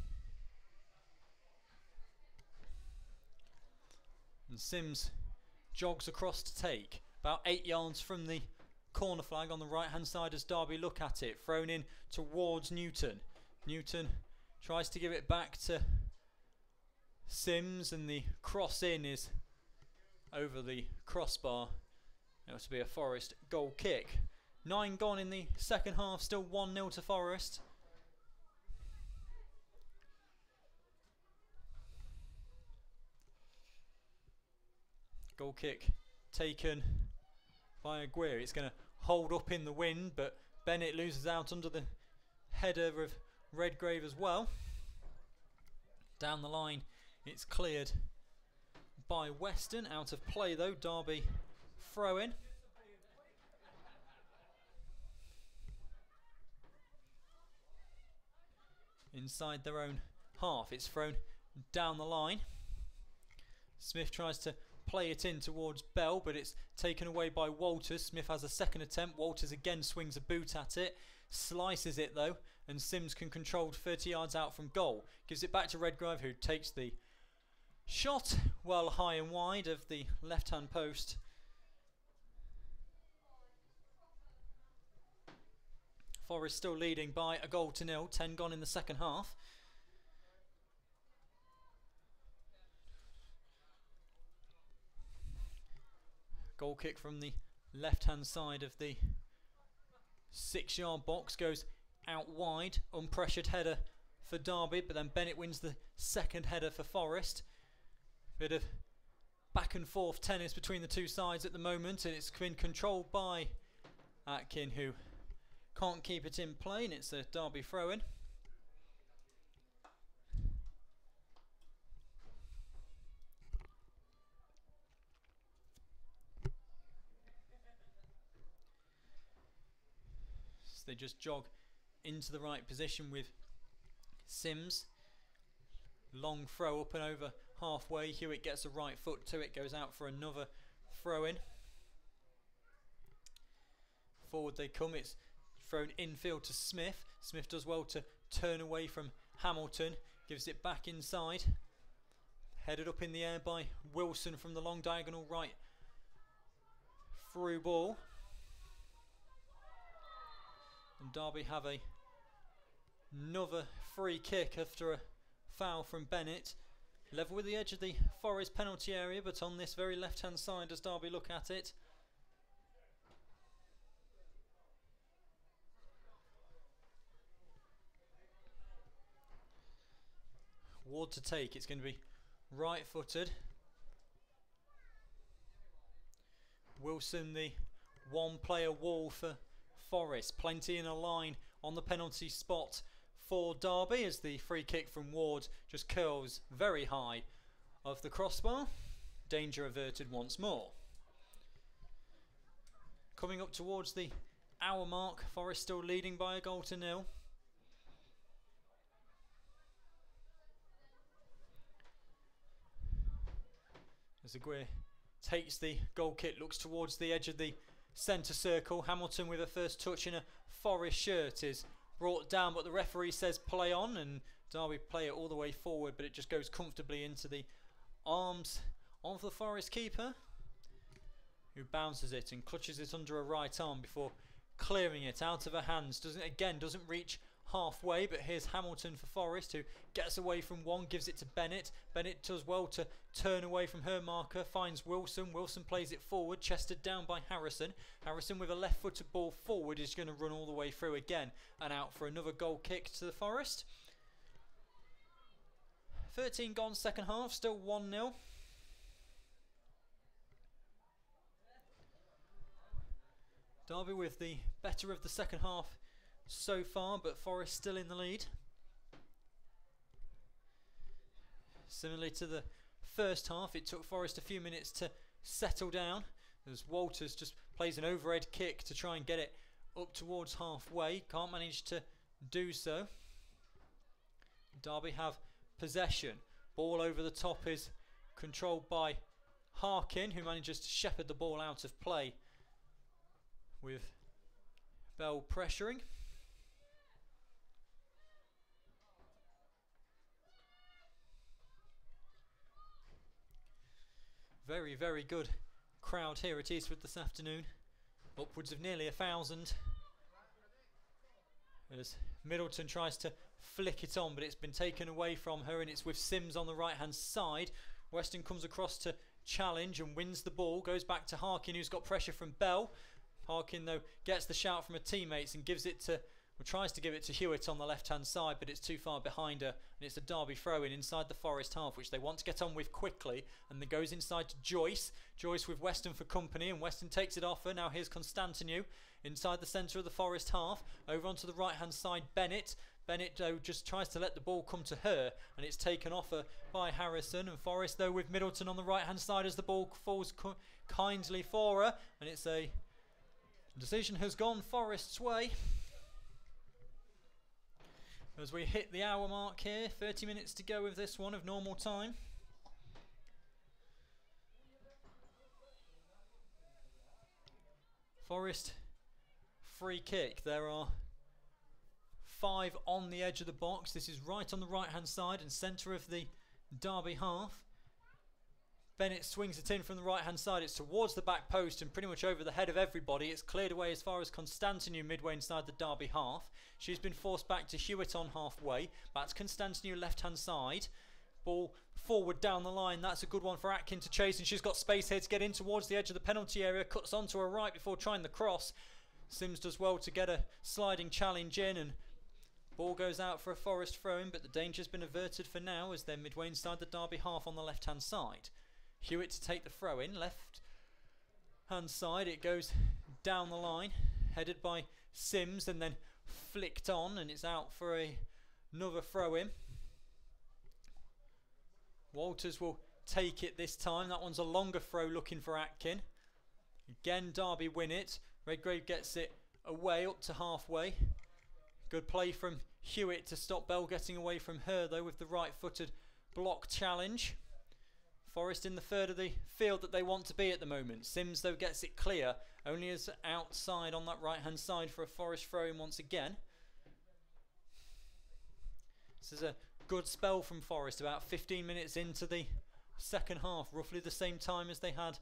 And Sims jogs across to take. About 8 yards from the corner flag on the right hand side as Derby look at it. Thrown in towards Newton. Newton tries to give it back to Sims, and the cross in is over the crossbar. It was to be a Forest goal kick. 9 gone in the second half, still 1-0 to Forest. Goal kick taken by Aguirre. It's going to hold up in the wind, but Bennett loses out under the header of Redgrave as well. Down the line, it's cleared by Weston. Out of play though, Derby throw in. Inside their own half, it's thrown down the line. Smith tries to play it in towards Bell, but it's taken away by Walters. Smith has a second attempt. Walters again swings a boot at it, slices it though, and Sims can control 30 yards out from goal. Gives it back to Redgrave, who takes the shot well high and wide of the left-hand post. Forest still leading by 1-0, 10 gone in the second half. Goal kick from the left-hand side of the 6-yard box, goes out wide, unpressured header for Derby, but then Bennett wins the second header for Forest. Bit of back and forth tennis between the two sides at the moment, and it's been controlled by Atkin, who can't keep it in play, and it's a Derby throw-in. They just jog into the right position with Sims. Long throw up and over halfway. Hewitt gets a right foot to it, goes out for another throw in. Forward they come, it's thrown infield to Smith. Smith does well to turn away from Hamilton, gives it back inside. Headed up in the air by Wilson from the long diagonal right. Through ball. And Derby have another free kick after a foul from Bennett. Level with the edge of the Forest penalty area, but on this very left-hand side as Derby look at it. Ward to take, it's going to be right-footed. Wilson, the one-player wall for Forest, plenty in a line on the penalty spot for Derby as the free kick from Ward just curls very high of the crossbar. Danger averted once more. Coming up towards the hour mark, Forest still leading by 1-0. As Aguirre takes the goal kick, looks towards the edge of the centre circle. Hamilton with a first touch in a Forest shirt is brought down, but the referee says play on, and Derby play it all the way forward, but it just goes comfortably into the arms of the Forest keeper, who bounces it and clutches it under a right arm before clearing it out of her hands. Doesn't reach halfway, but here's Hamilton for Forest, who gets away from one, gives it to Bennett. Bennett does well to turn away from her marker, finds Wilson. Wilson plays it forward, chested down by Harrison. Harrison with a left-footed ball forward is going to run all the way through again and out for another goal kick to the Forest. 13 gone second half, still 1-0. Derby with the better of the second half so far, but Forest still in the lead. Similarly to the first half, it took Forest a few minutes to settle down as Walters just plays an overhead kick to try and get it up towards halfway. Can't manage to do so. Derby have possession. Ball over the top is controlled by Harkin, who manages to shepherd the ball out of play with Bell pressuring. Very, very good crowd here at Eastwood this afternoon. Upwards of nearly 1,000. As Middleton tries to flick it on, but it's been taken away from her, and it's with Sims on the right hand side. Weston comes across to challenge and wins the ball. Goes back to Harkin, who's got pressure from Bell. Harkin, though, gets the shout from her teammates and gives it to, or tries to give it to Hewitt on the left-hand side, but it's too far behind her, and it's a Derby throw-in inside the Forest half, which they want to get on with quickly, and then goes inside to Joyce. Joyce with Weston for company, and Weston takes it off her. Now here's Constantinu inside the centre of the Forest half, over onto the right-hand side, Bennett. Bennett, though, just tries to let the ball come to her, and it's taken off her by Harrison. And Forest, though, with Middleton on the right-hand side as the ball falls kindly for her, and it's a decision has gone Forest's way. As we hit the hour mark here, 30 minutes to go with this one of normal time. Forest free kick. There are 5 on the edge of the box. This is right on the right hand side and centre of the Derby half. Bennett swings it in from the right hand side. It's towards the back post and pretty much over the head of everybody. It's cleared away as far as Constantinu midway inside the Derby half. She's been forced back to Hewitt on halfway. Back to Constantinu left hand side. Ball forward down the line. That's a good one for Atkin to chase, and she's got space here to get in towards the edge of the penalty area. Cuts onto her right before trying the cross. Sims does well to get a sliding challenge in, and ball goes out for a Forest throw-in, but the danger's been averted for now as they're midway inside the Derby half on the left hand side. Hewitt to take the throw in, left hand side, it goes down the line, headed by Sims and then flicked on, and it's out for another throw in. Walters will take it this time. That one's a longer throw looking for Atkin. Again Derby win it. Redgrave gets it away up to halfway. Good play from Hewitt to stop Bell getting away from her though with the right footed block challenge. Forest in the third of the field that they want to be at the moment. Sims though gets it clear, only as outside on that right hand side for a Forest throw in once again. This is a good spell from Forest, about 15 minutes into the second half, roughly the same time as they had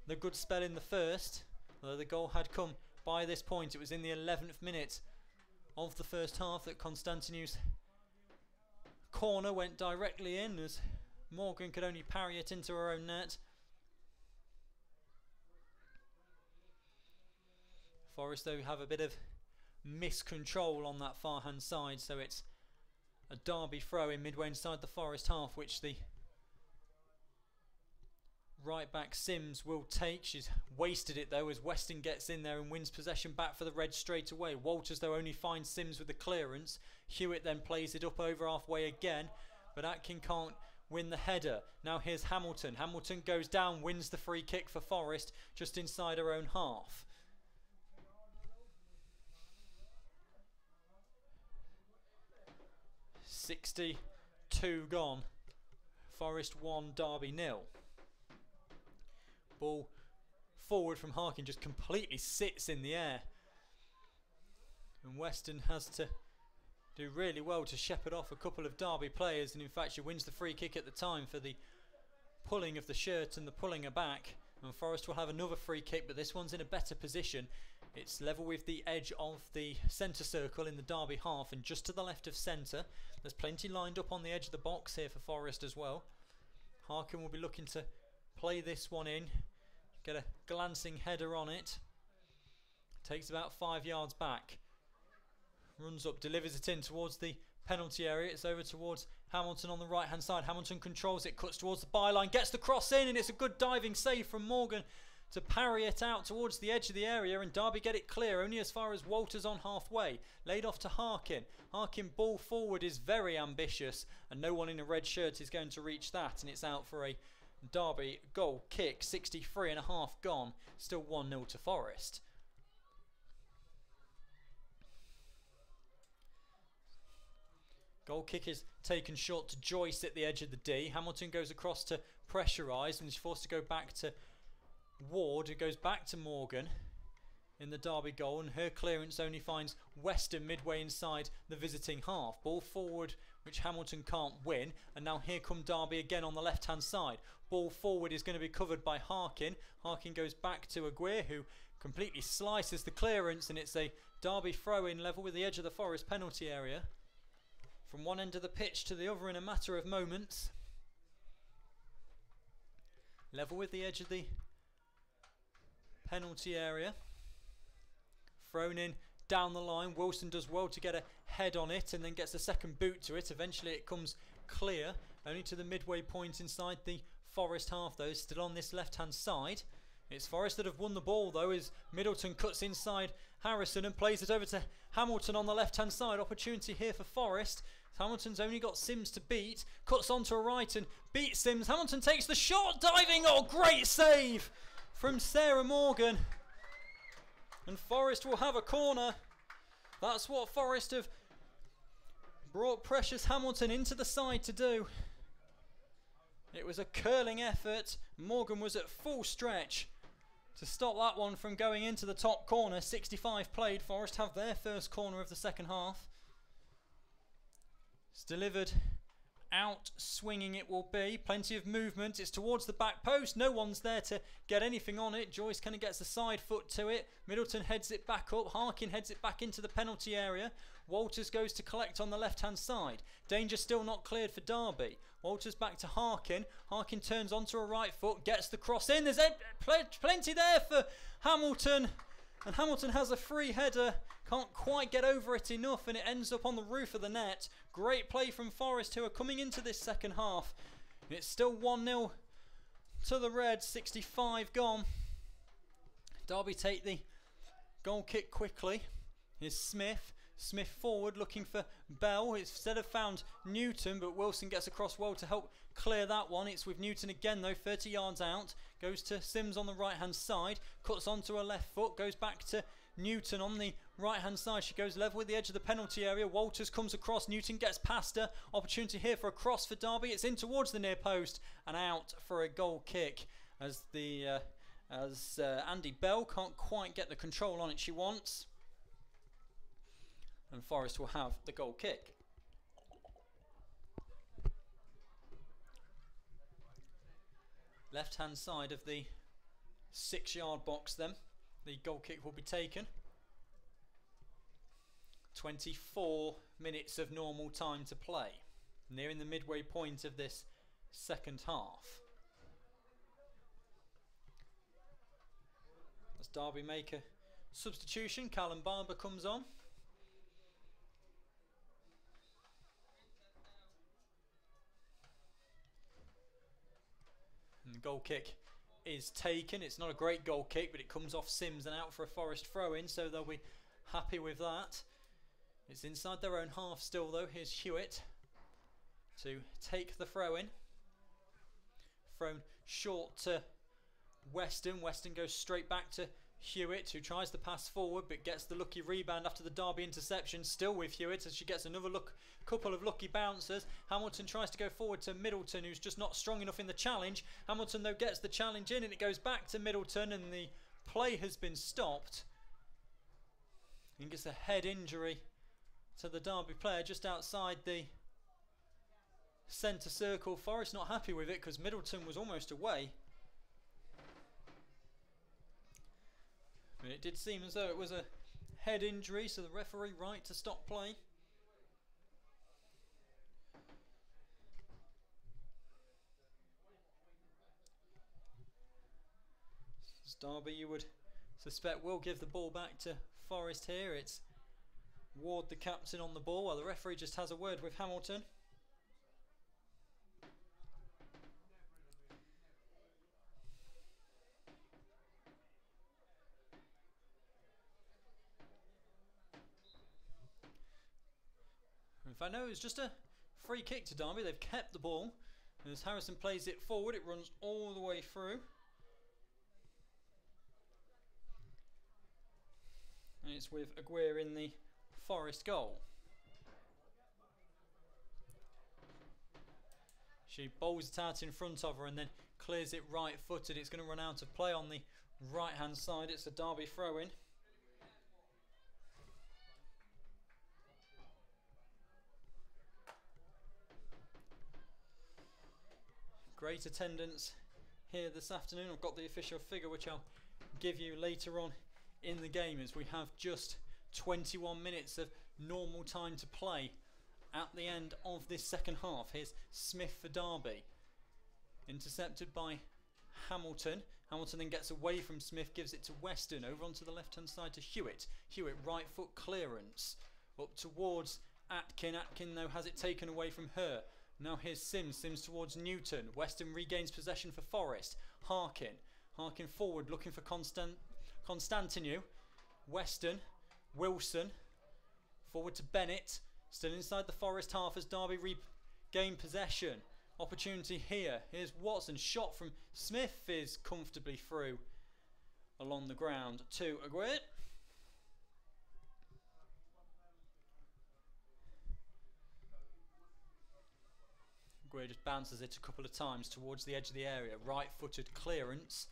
the good spell in the first, although the goal had come by this point. It was in the 11th minute of the first half that Constantinu's corner went directly in as Morgan could only parry it into her own net. Forest though have a bit of miscontrol on that far hand side, so it's a Derby throw in midway inside the Forest half, which the right back Sims will take. She's wasted it though as Weston gets in there and wins possession back for the Reds straight away. Walters though only finds Sims with the clearance. Hewitt then plays it up over halfway again, but Atkin can't win the header. Now here's Hamilton. Hamilton goes down, wins the free kick for Forest just inside her own half. .62 gone. Forest 1, Derby 0. Ball forward from Harkin just completely sits in the air, and Weston has to do really well to shepherd off a couple of Derby players, and in fact she wins the free kick at the time for the pulling of the shirt and the pulling her back, and Forest will have another free kick, but this one's in a better position. It's level with the edge of the centre circle in the Derby half and just to the left of centre. There's plenty lined up on the edge of the box here for Forest as well. Harkin will be looking to play this one in, get a glancing header on it. Takes about 5 yards back. Runs up, delivers it in towards the penalty area. It's over towards Hamilton on the right hand side. Hamilton controls it, cuts towards the byline, gets the cross in, and it's a good diving save from Morgan to parry it out towards the edge of the area, and Derby get it clear only as far as Walters on halfway. Laid off to Harkin. Harkin ball forward is very ambitious, and no one in a red shirt is going to reach that, and it's out for a Derby goal kick. 63.5 gone. Still 1-0 to Forest. Goal kick is taken short to Joyce at the edge of the D. Hamilton goes across to pressurise and is forced to go back to Ward, who goes back to Morgan in the Derby goal, and her clearance only finds Weston midway inside the visiting half. Ball forward which Hamilton can't win, and now here come Derby again on the left hand side. Ball forward is going to be covered by Harkin. Harkin goes back to Aguirre, who completely slices the clearance, and it's a Derby throw in level with the edge of the Forest penalty area. From one end of the pitch to the other in a matter of moments. Level with the edge of the penalty area. thrown in down the line. Wilson does well to get a head on it and then gets a second boot to it. Eventually it comes clear, only to the midway point inside the Forest half though, still on this left hand side. It's Forest that have won the ball though, as Middleton cuts inside Harrison and plays it over to Hamilton on the left hand side. Opportunity here for Forest. Hamilton's only got Sims to beat, cuts onto a right and beats Sims. Hamilton takes the shot, diving, oh great save from Sarah Morgan. And Forest will have a corner. That's what Forest have brought Precious Hamilton into the side to do. It was a curling effort. Morgan was at full stretch to stop that one from going into the top corner. 65 played. Forest have their first corner of the second half. It's delivered out swinging it will be. Plenty of movement. It's towards the back post. No one's there to get anything on it. Joyce kind of gets a side foot to it. Middleton heads it back up. Harkin heads it back into the penalty area. Walters goes to collect on the left hand side. Danger still not cleared for Derby. Walters back to Harkin. Harkin turns onto a right foot, gets the cross in. There's plenty there for Hamilton. And Hamilton has a free header. Can't quite get over it enough and it ends up on the roof of the net. Great play from Forest, who are coming into this second half. It's still 1-0 to the Reds. 65 gone. Derby take the goal kick quickly. Here's Smith. Smith forward looking for Bell. Instead of found Newton, but Wilson gets across well to help clear that one. It's with Newton again though, 30 yards out. Goes to Sims on the right hand side. Cuts onto her left foot. Goes back to Newton on the right hand side. She goes level with the edge of the penalty area. Walters comes across. Newton gets past her. Opportunity here for a cross for Derby. It's in towards the near post and out for a goal kick as Andy Bell can't quite get the control on it she wants. And Forest will have the goal kick. Left hand side of the 6-yard box then. The goal kick will be taken. 24 minutes of normal time to play. Nearing the midway point of this second half. As Derby make a substitution, Callum Barber comes on. And the goal kick is taken. It's not a great goal kick, but it comes off Sims and out for a Forest throw-in, so they'll be happy with that. It's inside their own half still though. Here's Hewitt to take the throw-in. Thrown short to Weston. Weston goes straight back to Hewitt, who tries to pass forward but gets the lucky rebound after the Derby interception. Still with Hewitt as she gets another couple of lucky bouncers. Hamilton tries to go forward to Middleton, who's just not strong enough in the challenge. Hamilton though gets the challenge in and it goes back to Middleton and the play has been stopped. I think it's a head injury to the Derby player just outside the centre circle. Forest not happy with it because Middleton was almost away. But it did seem as though it was a head injury, so the referee right to stop play. As Derby, you would suspect, will give the ball back to Forest here. It's Ward, the captain, on the ball, while the referee just has a word with Hamilton. If I know, it's just a free kick to Derby. They've kept the ball. And as Harrison plays it forward, it runs all the way through. And it's with Aguirre in the Forest goal. She bowls it out in front of her and then clears it right footed. It's going to run out of play on the right hand side. It's a Derby throw in. Great attendance here this afternoon. I've got the official figure which I'll give you later on in the game, as we have just 21 minutes of normal time to play at the end of this second half. Here's Smith for Derby. Intercepted by Hamilton. Hamilton then gets away from Smith, gives it to Weston, over onto the left-hand side to Hewitt. Hewitt, right foot clearance, up towards Atkin. Atkin, though, has it taken away from her. Now here's Sims. Sims towards Newton. Weston regains possession for Forest. Harkin. Harkin forward, looking for Constantinu. Weston. Wilson. Forward to Bennett. Still inside the Forest half as Derby regain possession. Opportunity here. Here's Watson. Shot from Smith is comfortably through along the ground to Aguirre. Aguirre just bounces it a couple of times towards the edge of the area. Right-footed clearance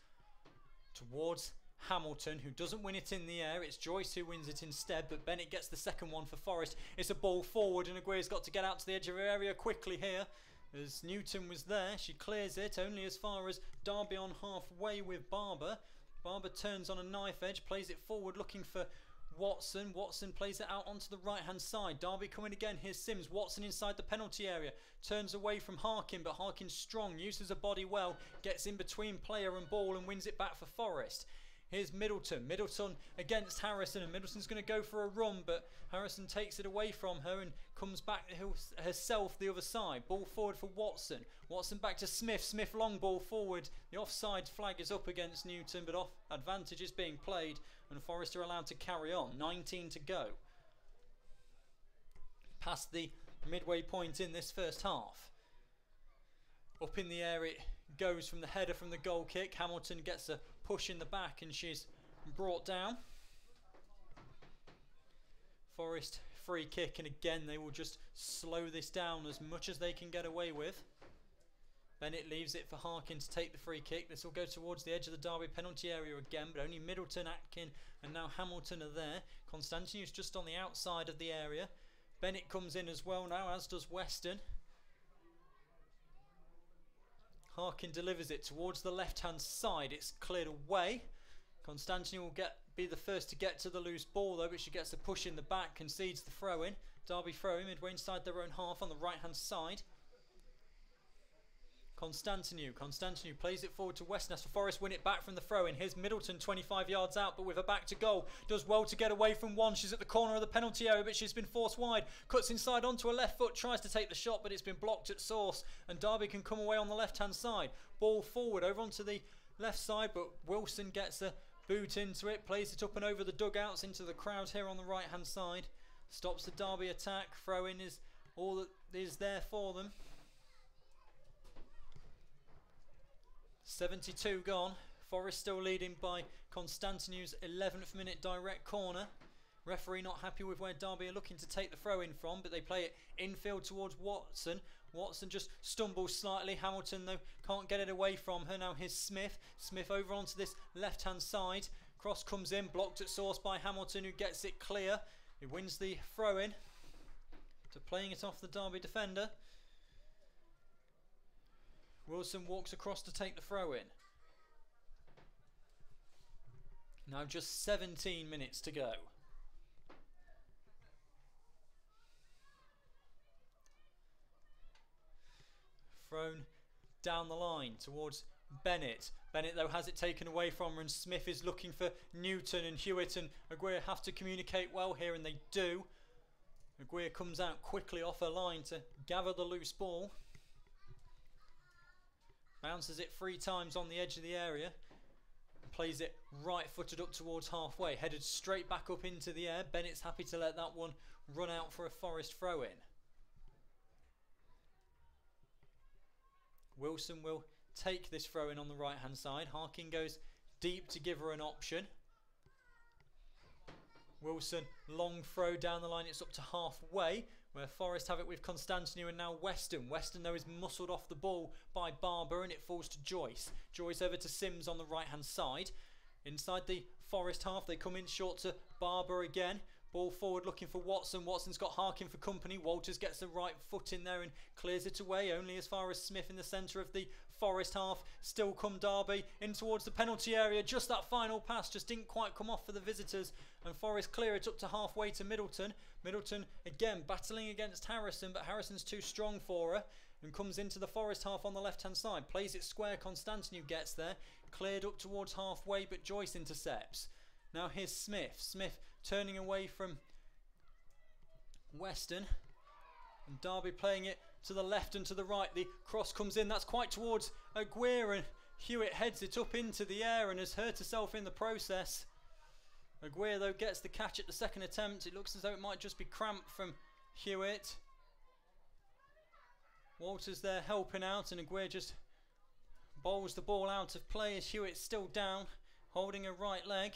towards Hamilton, who doesn't win it in the air. It's Joyce who wins it instead, but Bennett gets the second one for Forest. It's a ball forward, and Aguirre's got to get out to the edge of her area quickly here. As Newton was there, she clears it only as far as Derby on halfway with Barber. Barber turns on a knife edge, plays it forward looking for Watson. Watson plays it out onto the right hand side. Derby coming again. Here's Sims. Watson inside the penalty area. Turns away from Harkin, but Harkin's strong, uses her body well, gets in between player and ball and wins it back for Forest. Here's Middleton. Middleton against Harrison, and Middleton's going to go for a run, but Harrison takes it away from her and comes back herself the other side. Ball forward for Watson. Watson back to Smith. Smith long ball forward. The offside flag is up against Newton, but off advantage is being played, and Forest are allowed to carry on. 19 to go. Past the midway point in this first half. Up in the air it goes from the header from the goal kick. Hamilton gets a push in the back and she's brought down. Forest free kick, and again they will just slow this down as much as they can get away with. Bennett leaves it for Harkin to take the free kick. This will go towards the edge of the Derby penalty area again, but only Middleton, Atkin and now Hamilton are there. Constantinu's just on the outside of the area. Bennett comes in as well now, as does Weston. Harkin delivers it towards the left-hand side. It's cleared away. Constantinu will be the first to get to the loose ball though, but she gets a push in the back, concedes the throw-in. Derby throw-in midway inside their own half on the right-hand side. Constantinu plays it forward to Weston. As for Forest, win it back from the throw-in. Here's Middleton 25 yards out, but with her back to goal. Does well to get away from one. She's at the corner of the penalty area, but she's been forced wide. Cuts inside onto her left foot, tries to take the shot, but it's been blocked at source, and Derby can come away on the left-hand side. Ball forward over onto the left side, but Wilson gets a boot into it, plays it up and over the dugouts into the crowd here on the right-hand side. Stops the Derby attack. Throw-in is all that is there for them. 72 gone. Forest still leading by Constantinu's 11th minute direct corner. Referee not happy with where Derby are looking to take the throw in from, but they play it infield towards Watson. Watson just stumbles slightly. Hamilton though can't get it away from her. Now here's Smith. Smith over onto this left hand side. Cross comes in, blocked at source by Hamilton, who gets it clear. He wins the throw in to playing it off the Derby defender. Wilson walks across to take the throw in. Now just 17 minutes to go. Thrown down the line towards Bennett. Bennett though has it taken away from her, and Smith is looking for Newton, and Hewitt and Aguirre have to communicate well here, and they do. Aguirre comes out quickly off her line to gather the loose ball. Bounces it 3 times on the edge of the area. Plays it right-footed up towards halfway. Headed straight back up into the air. Bennett's happy to let that one run out for a Forest throw-in. Wilson will take this throw-in on the right-hand side. Harkin goes deep to give her an option. Wilson, long throw down the line. It's up to halfway, where Forest have it with Constantinu and now Weston. Weston though is muscled off the ball by Barber, and it falls to Joyce. Joyce over to Sims on the right hand side. Inside the Forest half they come in short to Barber again. Ball forward looking for Watson. Watson's got Harkin for company. Walters gets the right foot in there and clears it away only as far as Smith in the centre of the Forest half. Still come Derby in towards the penalty area. Just that final pass just didn't quite come off for the visitors, and Forest clear it up to halfway to Middleton. Middleton again battling against Harrison, but Harrison's too strong for her. and comes into the Forest half on the left hand side. Plays it square, Constantinu gets there, cleared up towards halfway, but Joyce intercepts. Now here's Smith. Smith turning away from Weston, and Derby playing it to the left and to the right. The cross comes in, that's quite towards Aguirre, and Hewitt heads it up into the air and has hurt herself in the process. Aguirre though gets the catch at the second attempt. It looks as though it might just be cramped from Hewitt. Walters there helping out, and Aguirre just bowls the ball out of play as Hewitt's still down, holding her right leg.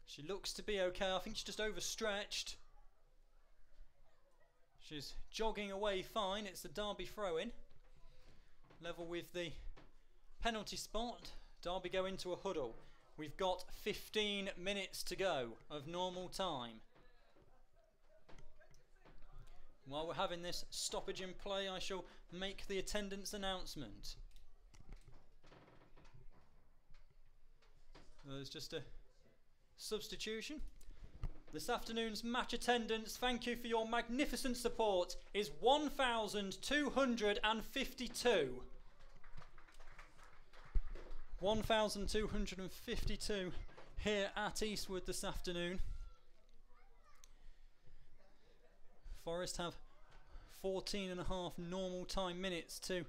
She looks to be okay. I think she's just overstretched. She's jogging away fine. It's the Derby throw-in. Level with the penalty spot. Derby go into a huddle. We've got 15 minutes to go of normal time. While we're having this stoppage in play, I shall make the attendance announcement. There's just a substitution. This afternoon's match attendance, thank you for your magnificent support, is 1,252. 1,252 here at Eastwood this afternoon. Forest have 14.5 normal time minutes to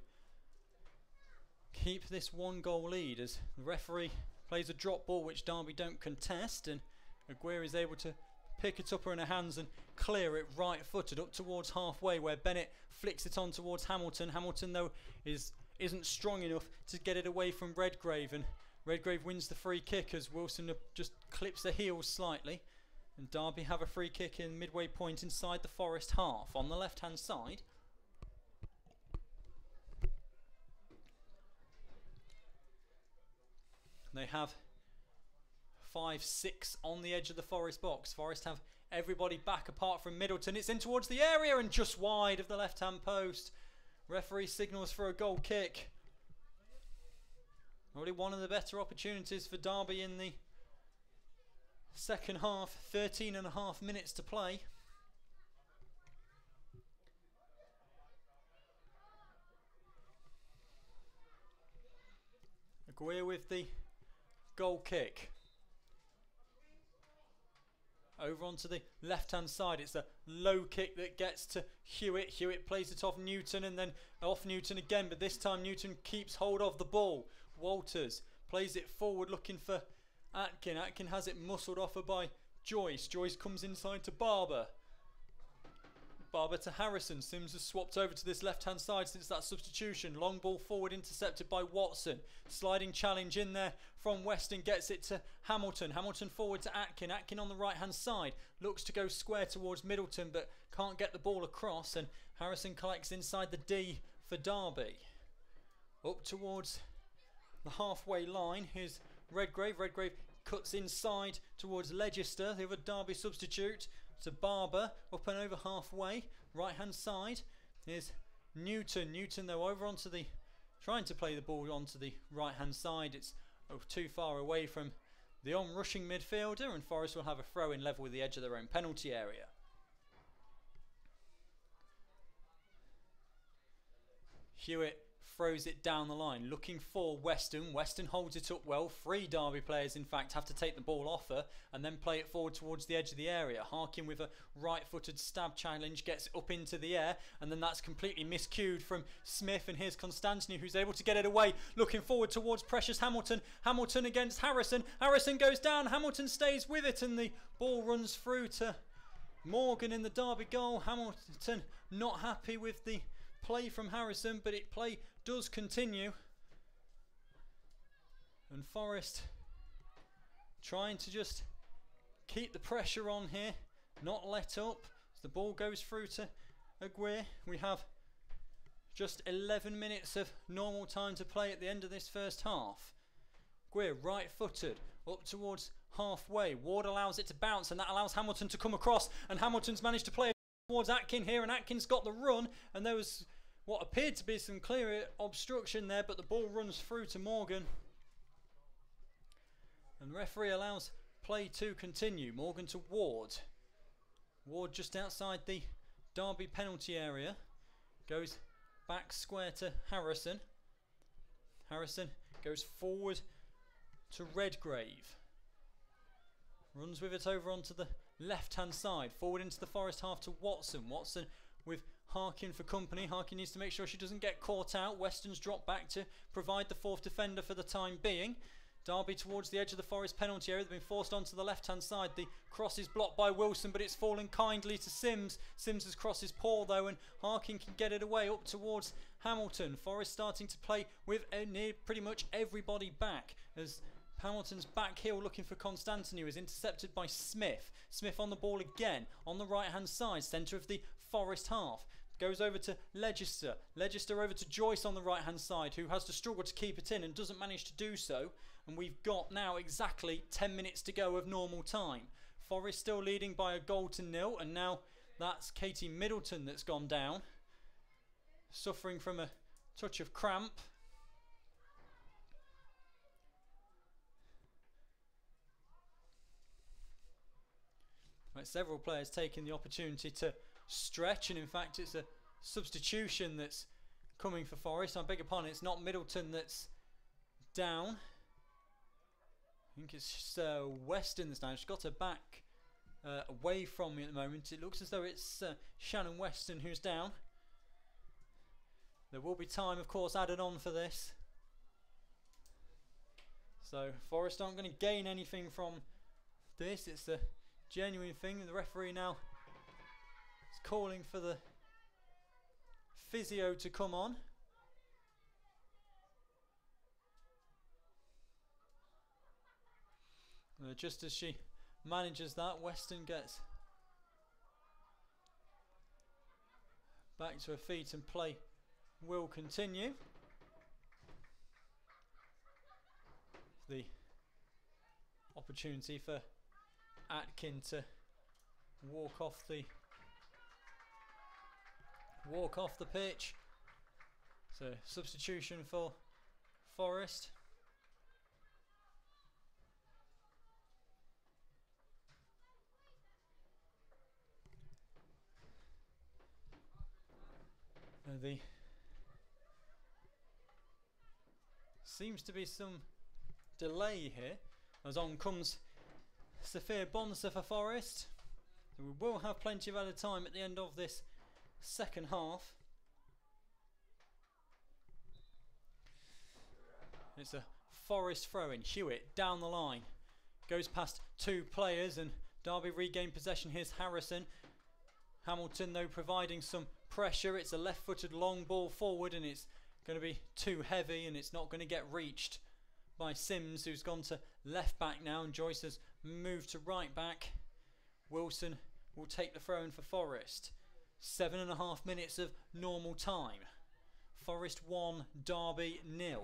keep this 1-goal lead as the referee plays a drop ball which Derby don't contest, and Aguirre is able to pick it up in her hands and clear it right-footed up towards halfway, where Bennett flicks it on towards Hamilton. Hamilton though isn't strong enough to get it away from Redgrave, and Redgrave wins the free kick as Wilson just clips the heels slightly, and Derby have a free kick in midway point inside the Forest half on the left hand side. They have 5-6 on the edge of the Forest box. Forest have everybody back apart from Middleton. It's in towards the area and just wide of the left hand post. Referee signals for a goal kick. Probably one of the better opportunities for Derby in the second half. 13.5 minutes to play. Aguirre with the goal kick. Over onto the left hand side, it's a low kick that gets to Hewitt. Hewitt plays it off Newton and then off Newton again, but this time Newton keeps hold of the ball. Walters plays it forward looking for Atkin. Atkin has it muscled off her by Joyce. Joyce comes inside to Barber. Barber to Harrison. Sims has swapped over to this left hand side since that substitution. Long ball forward intercepted by Watson. Sliding challenge in there from Weston, gets it to Hamilton. Hamilton forward to Atkin. Atkin on the right hand side. Looks to go square towards Middleton but can't get the ball across, and Harrison collects inside the D for Derby. Up towards the halfway line. Here's Redgrave. Redgrave cuts inside towards Legister, the other Derby substitute, to Barber, up and over halfway, right hand side. Here's Newton. Newton though over onto the, trying to play the ball onto the right hand side. It's too far away from the on-rushing midfielder, and Forest will have a throw in level with the edge of their own penalty area. Hewitt throws it down the line, looking for Weston. Weston holds it up well. 3 Derby players, in fact, have to take the ball off her and then play it forward towards the edge of the area. Harkin with a right-footed stab challenge gets it up into the air, and then that's completely miscued from Smith, and here's Constantinu who's able to get it away, looking forward towards Precious Hamilton. Hamilton against Harrison. Harrison goes down. Hamilton stays with it, and the ball runs through to Morgan in the Derby goal. Hamilton not happy with the play from Harrison, but play does continue, and Forest trying to just keep the pressure on here, not let up as the ball goes through to Aguirre. We have just 11 minutes of normal time to play at the end of this first half. Aguirre right footed up towards halfway. Ward allows it to bounce, and that allows Hamilton to come across, and Hamilton's managed to play towards Atkin here, and Atkin's got the run, and there was what appeared to be some clear obstruction there, but the ball runs through to Morgan, and referee allows play to continue. Morgan to Ward. Ward just outside the Derby penalty area Goes back square to Harrison. Harrison goes forward to Redgrave. Runs with it over onto the left-hand side. Forward into the Forest half to Watson. Watson with Harkin for company. Harkin needs to make sure she doesn't get caught out. Weston's dropped back to provide the fourth defender for the time being. Derby towards the edge of the Forest penalty area. They've been forced onto the left-hand side. The cross is blocked by Wilson, but it's fallen kindly to Sims. Sims's cross is poor though, and Harkin can get it away up towards Hamilton. Forest starting to play with near pretty much everybody back, as Hamilton's back heel looking for Constantinu is intercepted by Smith. Smith on the ball again on the right hand side, centre of the Forest half. Goes over to Leicester. Leicester over to Joyce on the right hand side, who has to struggle to keep it in and doesn't manage to do so. And we've got now exactly 10 minutes to go of normal time. Forest still leading by a goal to nil, and now that's Katie Middleton that's gone down, suffering from a touch of cramp. Right, several players taking the opportunity to stretch, and in fact it's a substitution that's coming for Forest. I beg your pardon, it's not Middleton that's down. I think it's Weston that's down. She's got her back away from me at the moment. It looks as though it's Shannon Weston who's down. There will be time, of course, added on for this. So Forest aren't going to gain anything from this. It's a genuine thing. The referee now is calling for the physio to come on. Just as she manages that, Weston gets back to her feet and play will continue. The opportunity for Atkin to walk off the pitch. So substitution for Forest. The seems to be some delay here, as on comes Sophia Bonser for Forest. So we will have plenty of added time at the end of this second half. It's a Forest throw-in. Hewitt down the line, goes past two players, and Derby regain possession. Here's Harrison. Hamilton though providing some pressure. It's a left-footed long ball forward, and it's going to be too heavy, and it's not going to get reached by Sims, who's gone to left back now, and Joyce has moved to right back. Wilson will take the throw in for Forest. 7.5 minutes of normal time. Forest 1, Derby 0.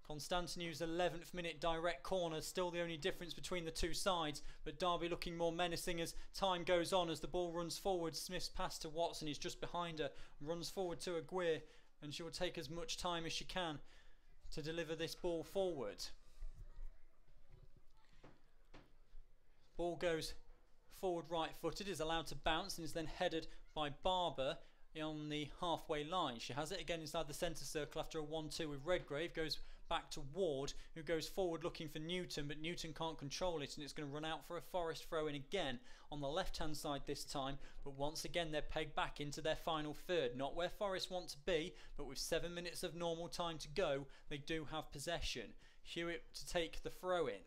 Constantinu's 11th minute direct corner, still the only difference between the two sides, but Derby looking more menacing as time goes on, as the ball runs forward. Smith's pass to Watson, he's just behind her, runs forward to Aguirre, and she will take as much time as she can to deliver this ball forward. Ball goes forward right footed, is allowed to bounce and is then headed by Barber on the halfway line. She has it again inside the centre circle after a 1-2 with Redgrave. Goes back to Ward, who goes forward looking for Newton, but Newton can't control it, and it's going to run out for a Forest throw in again on the left hand side this time. But once again they're pegged back into their final third, not where Forest want to be, but with 7 minutes of normal time to go they do have possession. Hewitt to take the throw in.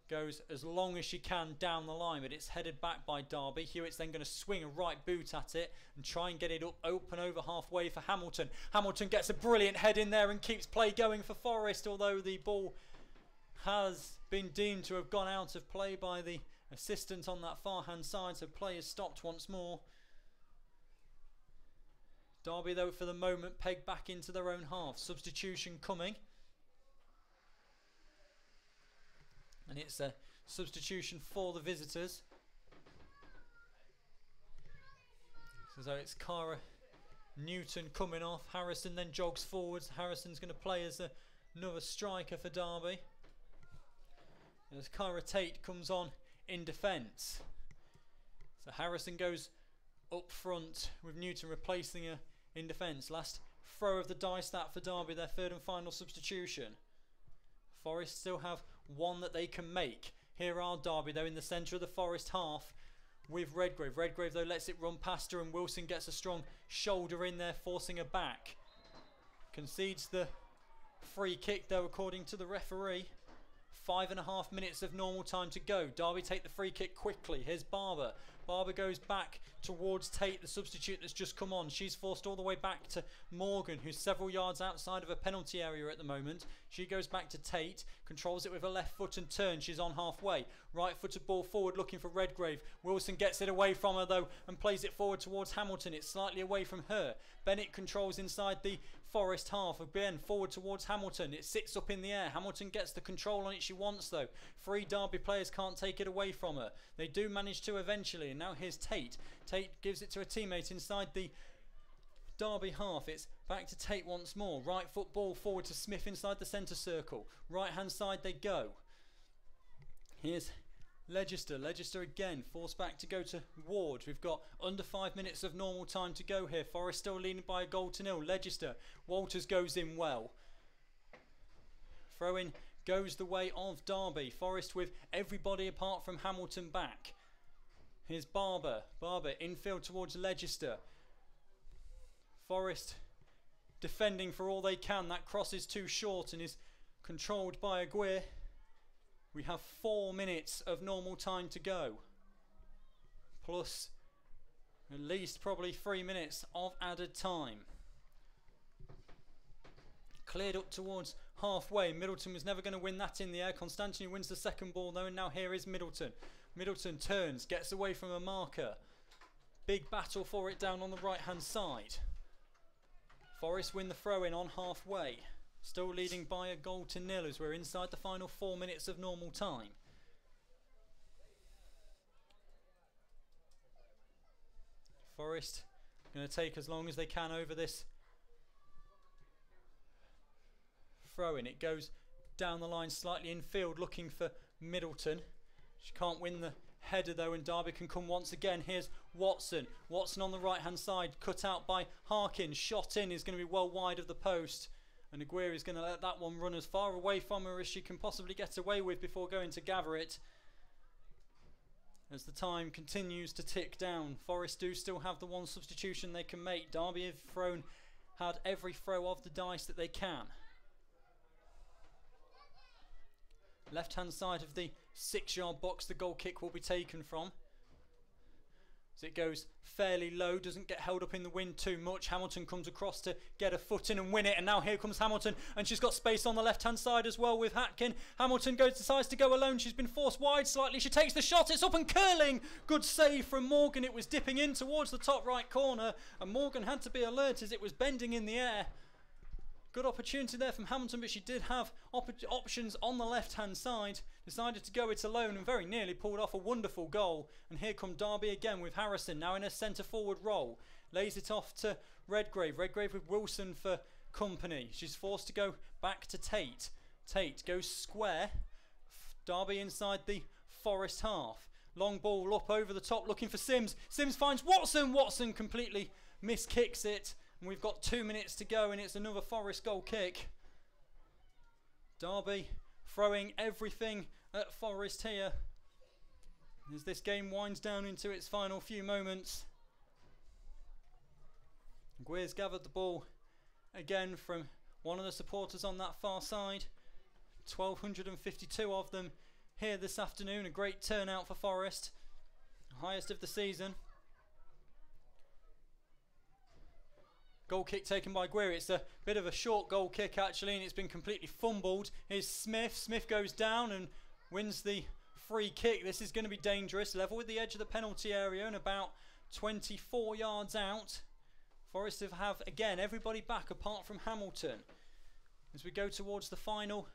Goes as long as she can down the line, but it's headed back by Derby. Hewitt's then going to swing a right boot at it and try and get it up open over halfway for Hamilton. Hamilton gets a brilliant head in there and keeps play going for Forest, although the ball has been deemed to have gone out of play by the assistant on that far hand side, so play is stopped once more. Derby though for the moment pegged back into their own half. Substitution coming. And it's a substitution for the visitors. So it's Cara Newton coming off. Harrison then jogs forwards. Harrison's going to play as another striker for Derby. As Cara Tate comes on in defence. So Harrison goes up front with Newton replacing her in defence. Last throw of the dice that for Derby, their third and final substitution. Forest still have one that they can make. Here are Derby though in the centre of the Forest half with Redgrave. Redgrave though lets it run past her and Wilson gets a strong shoulder in there, forcing her back. Concedes the free kick though according to the referee. 5.5 minutes of normal time to go. Derby take the free kick quickly. Here's Barber. Barber goes back towards Tate, the substitute that's just come on. She's forced all the way back to Morgan, who's several yards outside of a penalty area at the moment. She goes back to Tate, controls it with her left foot and turns. She's on halfway. Right footed ball forward looking for Redgrave. Wilson gets it away from her though and plays it forward towards Hamilton. It's slightly away from her. Bennett controls inside the Forest half. Again forward towards Hamilton. It sits up in the air. Hamilton gets the control on it she wants though. 3 Derby players can't take it away from her. They do manage to eventually, and now here's Tate. Tate gives it to a teammate inside the Derby half. It's back to Tate once more. Right foot ball forward to Smith inside the centre circle. Right hand side they go. Here's Leicester. Leicester again forced back to go to Ward. We've got under 5 minutes of normal time to go here. Forest still leading by a goal to nil. Leicester. Walters goes in well. Throw in goes the way of Derby. Forest with everybody apart from Hamilton back. Here's Barber. Barber infield towards Leicester. Forest defending for all they can. That cross is too short and is controlled by Aguirre. We have 4 minutes of normal time to go. Plus at least probably 3 minutes of added time. Cleared up towards halfway. Middleton was never going to win that in the air. Constantini wins the second ball though, and now here is Middleton. Middleton turns, gets away from a marker. Big battle for it down on the right hand side. Forest win the throw in on halfway. Still leading by a goal to nil as we're inside the final 4 minutes of normal time. Forest going to take as long as they can over this throw in. It goes down the line slightly infield looking for Middleton. She can't win the header though, and Derby can come once again. Here's Watson. Watson on the right hand side, cut out by Harkin. Shot in is going to be well wide of the post, and Aguirre is going to let that one run as far away from her as she can possibly get away with before going to gather it. As the time continues to tick down, Forest do still have the one substitution they can make. Derby have had every throw of the dice that they can. Left hand side of the 6-yard box the goal kick will be taken from. As it goes fairly low, doesn't get held up in the wind too much. Hamilton comes across to get a foot in and win it, and now here comes Hamilton, and she's got space on the left hand side as well with Hatkin. Hamilton decides to go alone. She's been forced wide slightly. She takes the shot. It's up and curling. Good save from Morgan. It was dipping in towards the top right corner, and Morgan had to be alert as it was bending in the air. Good opportunity there from Hamilton, but she did have options on the left hand side. Decided to go it alone and very nearly pulled off a wonderful goal. And here come Derby again with Harrison now in a centre forward role. Lays it off to Redgrave. Redgrave with Wilson for company. She's forced to go back to Tate. Tate goes square. Derby inside the Forest half. Long ball up over the top looking for Sims. Sims finds Watson. Watson completely miskicks it. And we've got 2 minutes to go, and it's another Forest goal kick. Derby throwing everything at Forest here as this game winds down into its final few moments. Aguirre's gathered the ball again from one of the supporters on that far side. 1,252 of them here this afternoon. A great turnout for Forest, highest of the season. Goal kick taken by Aguirre. It's a bit of a short goal kick actually, and it's been completely fumbled. Here's Smith. Smith goes down and wins the free kick. This is going to be dangerous. Level with the edge of the penalty area and about 24 yards out. Forest have again everybody back apart from Hamilton as we go towards the final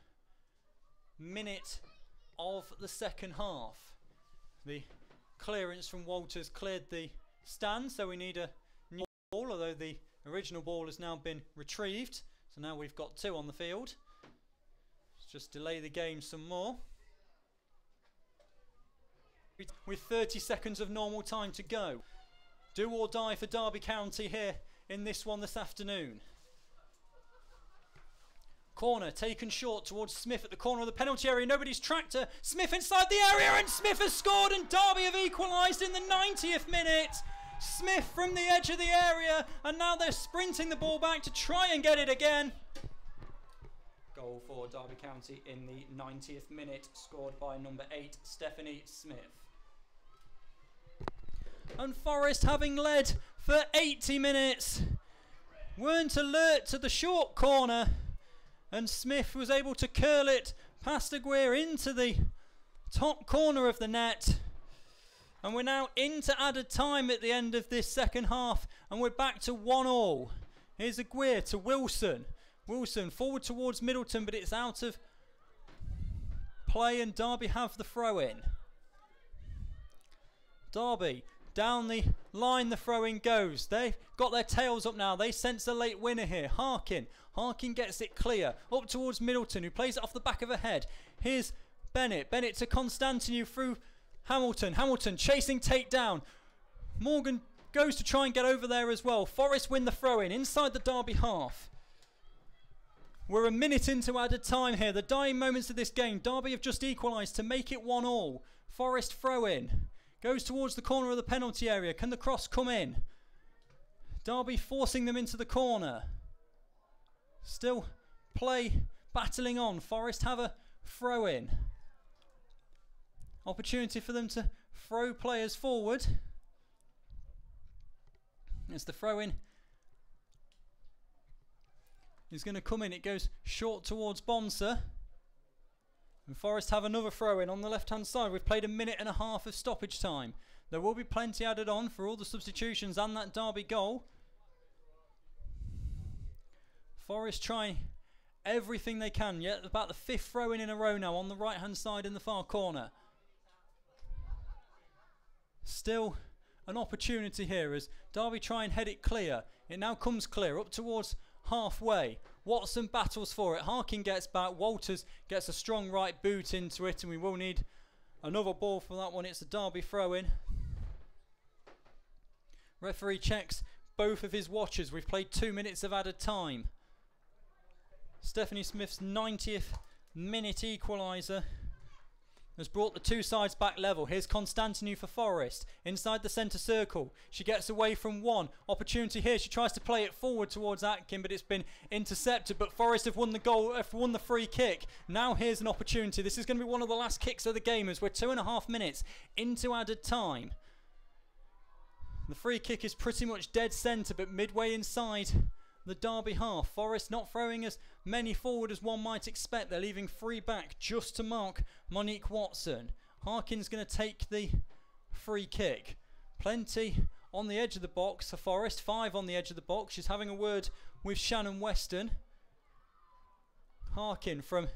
minute of the second half. The clearance from Walters cleared the stand, so we need a new ball, although the original ball has now been retrieved, so now we've got 2 on the field. Let's just delay the game some more. With 30 seconds of normal time to go. Do or die for Derby County here in this one this afternoon. Corner taken short towards Smith at the corner of the penalty area. Nobody's tracked her. Smith inside the area, and Smith has scored, and Derby have equalised in the 90th minute. Smith from the edge of the area, and now they're sprinting the ball back to try and get it again. Goal for Derby County in the 90th minute, scored by number 8, Stephanie Smith. And Forest, having led for 80 minutes, weren't alert to the short corner, and Smith was able to curl it past Aguirre into the top corner of the net. And we're now into added time at the end of this second half, and we're back to 1-1. Here's Aguirre to Wilson. Wilson forward towards Middleton, but it's out of play, and Derby have the throw-in. Derby down the line, the throw-in goes. They've got their tails up now. They sense a late winner here. Harkin. Harkin gets it clear. Up towards Middleton, who plays it off the back of her head. Here's Bennett. Bennett to Constantinu through Hamilton. Hamilton chasing takedown. Morgan goes to try and get over there as well. Forest win the throw-in inside the Derby half. We're a minute into added time here. The dying moments of this game. Derby have just equalised to make it 1-1. Forest throw-in. Goes towards the corner of the penalty area. Can the cross come in? Derby forcing them into the corner. Still play battling on. Forest have a throw-in. Opportunity for them to throw players forward. As the throw-in is going to come in. It goes short towards Bonser. And Forest have another throw-in on the left-hand side. We've played a minute and a half of stoppage time. There will be plenty added on for all the substitutions and that Derby goal. Forest trying everything they can. Yet about the 5th throw-in in a row now on the right-hand side in the far corner. Still an opportunity here as Derby try and head it clear. It now comes clear up towards halfway. Watson battles for it. Harkin gets back. Walters gets a strong right boot into it, and we will need another ball for that one. It's a Derby throw-in. Referee checks both of his watches. We've played 2 minutes of added time. Stephanie Smith's 90th minute equaliser has brought the two sides back level. Here's Constantinu for Forest inside the centre circle. She gets away from one. Opportunity here. She tries to play it forward towards Atkin, but it's been intercepted. But Forest have won the goal, have won the free kick. Now here's an opportunity. This is going to be one of the last kicks of the game as we're 2.5 minutes into added time. The free kick is pretty much dead centre, but midway inside the Derby half. Forest not throwing as many forward as one might expect. They're leaving 3 back just to mark Monique Watson. Harkin's going to take the free kick. Plenty on the edge of the box for Forest. 5 on the edge of the box. She's having a word with Shannon Weston. Harkin from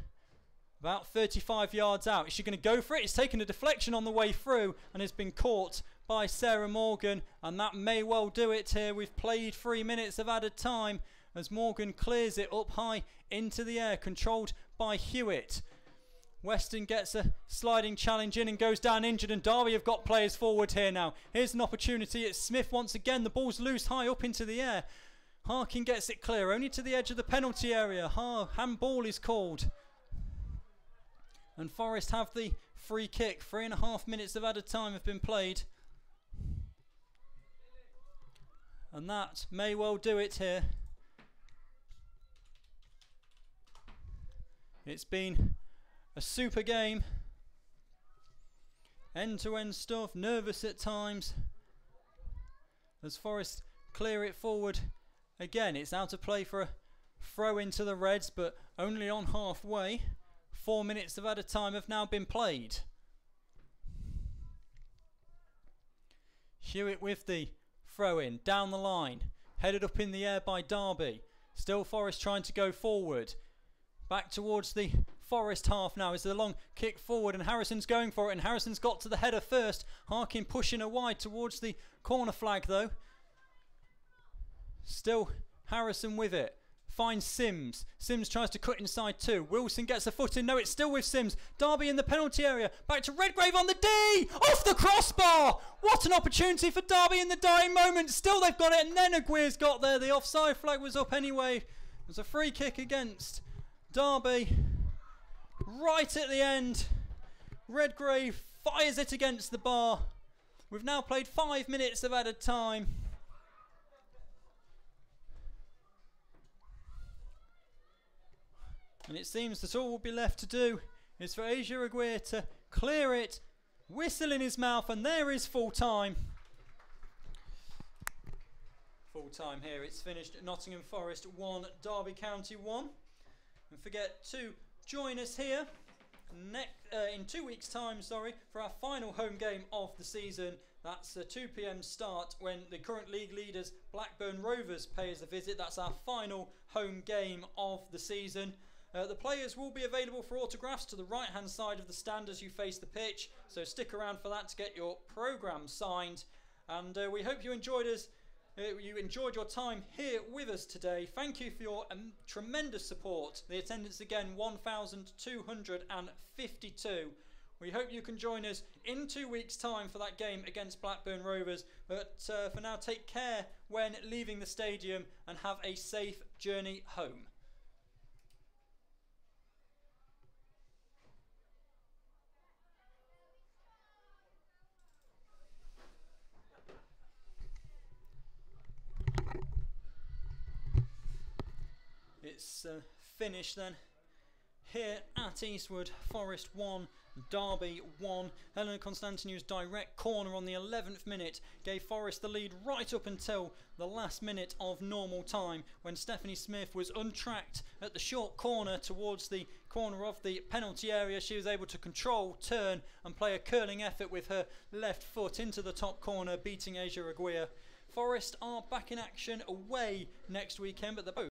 about 35 yards out. Is she going to go for it? It's taken a deflection on the way through and has been caught by Sarah Morgan, and that may well do it here. We've played 3 minutes of added time as Morgan clears it up high into the air, controlled by Hewitt. Weston gets a sliding challenge in and goes down injured, and Derby have got players forward here now. Here's an opportunity. It's Smith once again. The ball's loose high up into the air. Harkin gets it clear, only to the edge of the penalty area. Handball is called. And Forest have the free kick. 3.5 minutes of added time have been played. And that may well do it here. It's been a super game. End-to-end stuff, nervous at times. As Forest clear it forward. Again, it's out of play for a throw into the Reds, but only on halfway. 4 minutes of added time have now been played. Hewitt with the throw in, down the line, headed up in the air by Derby. Still Forest trying to go forward. Back towards the Forest half now is the long kick forward, and Harrison's going for it, and Harrison's got to the header first. Harkin pushing her wide towards the corner flag though. Still Harrison with it. finds Sims. Sims tries to cut inside 2. Wilson gets a foot in. No, it's still with Sims. Derby in the penalty area. Back to Redgrave on the D. Off the crossbar. What an opportunity for Derby in the dying moment. Still they've got it, and then Aguirre's got there. The offside flag was up anyway. It was a free kick against Derby. Right at the end, Redgrave fires it against the bar. We've now played 5 minutes of added time. And it seems that all will be left to do is for Asia Aguirre to clear it, whistle in his mouth, and there is full time. Full time here. It's finished. Nottingham Forest 1, Derby County 1. And forget to join us here in 2 weeks' time, for our final home game of the season. That's a 2 p.m. start when the current league leaders Blackburn Rovers pay us a visit. That's our final home game of the season. The players will be available for autographs to the right hand side of the stand as you face the pitch, so stick around for that to get your programme signed. And we hope you enjoyed your time here with us today. Thank you for your tremendous support. The attendance again, 1,252. We hope you can join us in 2 weeks' time for that game against Blackburn Rovers. But for now, take care when leaving the stadium and have a safe journey home. It's finished then here at Eastwood. Forest 1, Derby 1. Helena Constantinou's direct corner on the 11th minute gave Forest the lead right up until the last minute of normal time, when Stephanie Smith was untracked at the short corner towards the corner of the penalty area. She was able to control, turn and play a curling effort with her left foot into the top corner, beating Asia Aguirre. Forest are back in action away next weekend, but they're both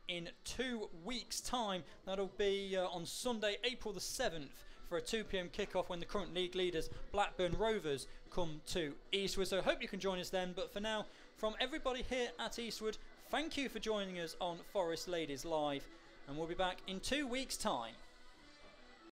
in 2 weeks' time. That'll be on Sunday, April the 7th, for a 2 p.m. kickoff when the current league leaders Blackburn Rovers come to Eastwood. So I hope you can join us then. But for now, from everybody here at Eastwood, thank you for joining us on Forest Ladies Live, and we'll be back in 2 weeks' time.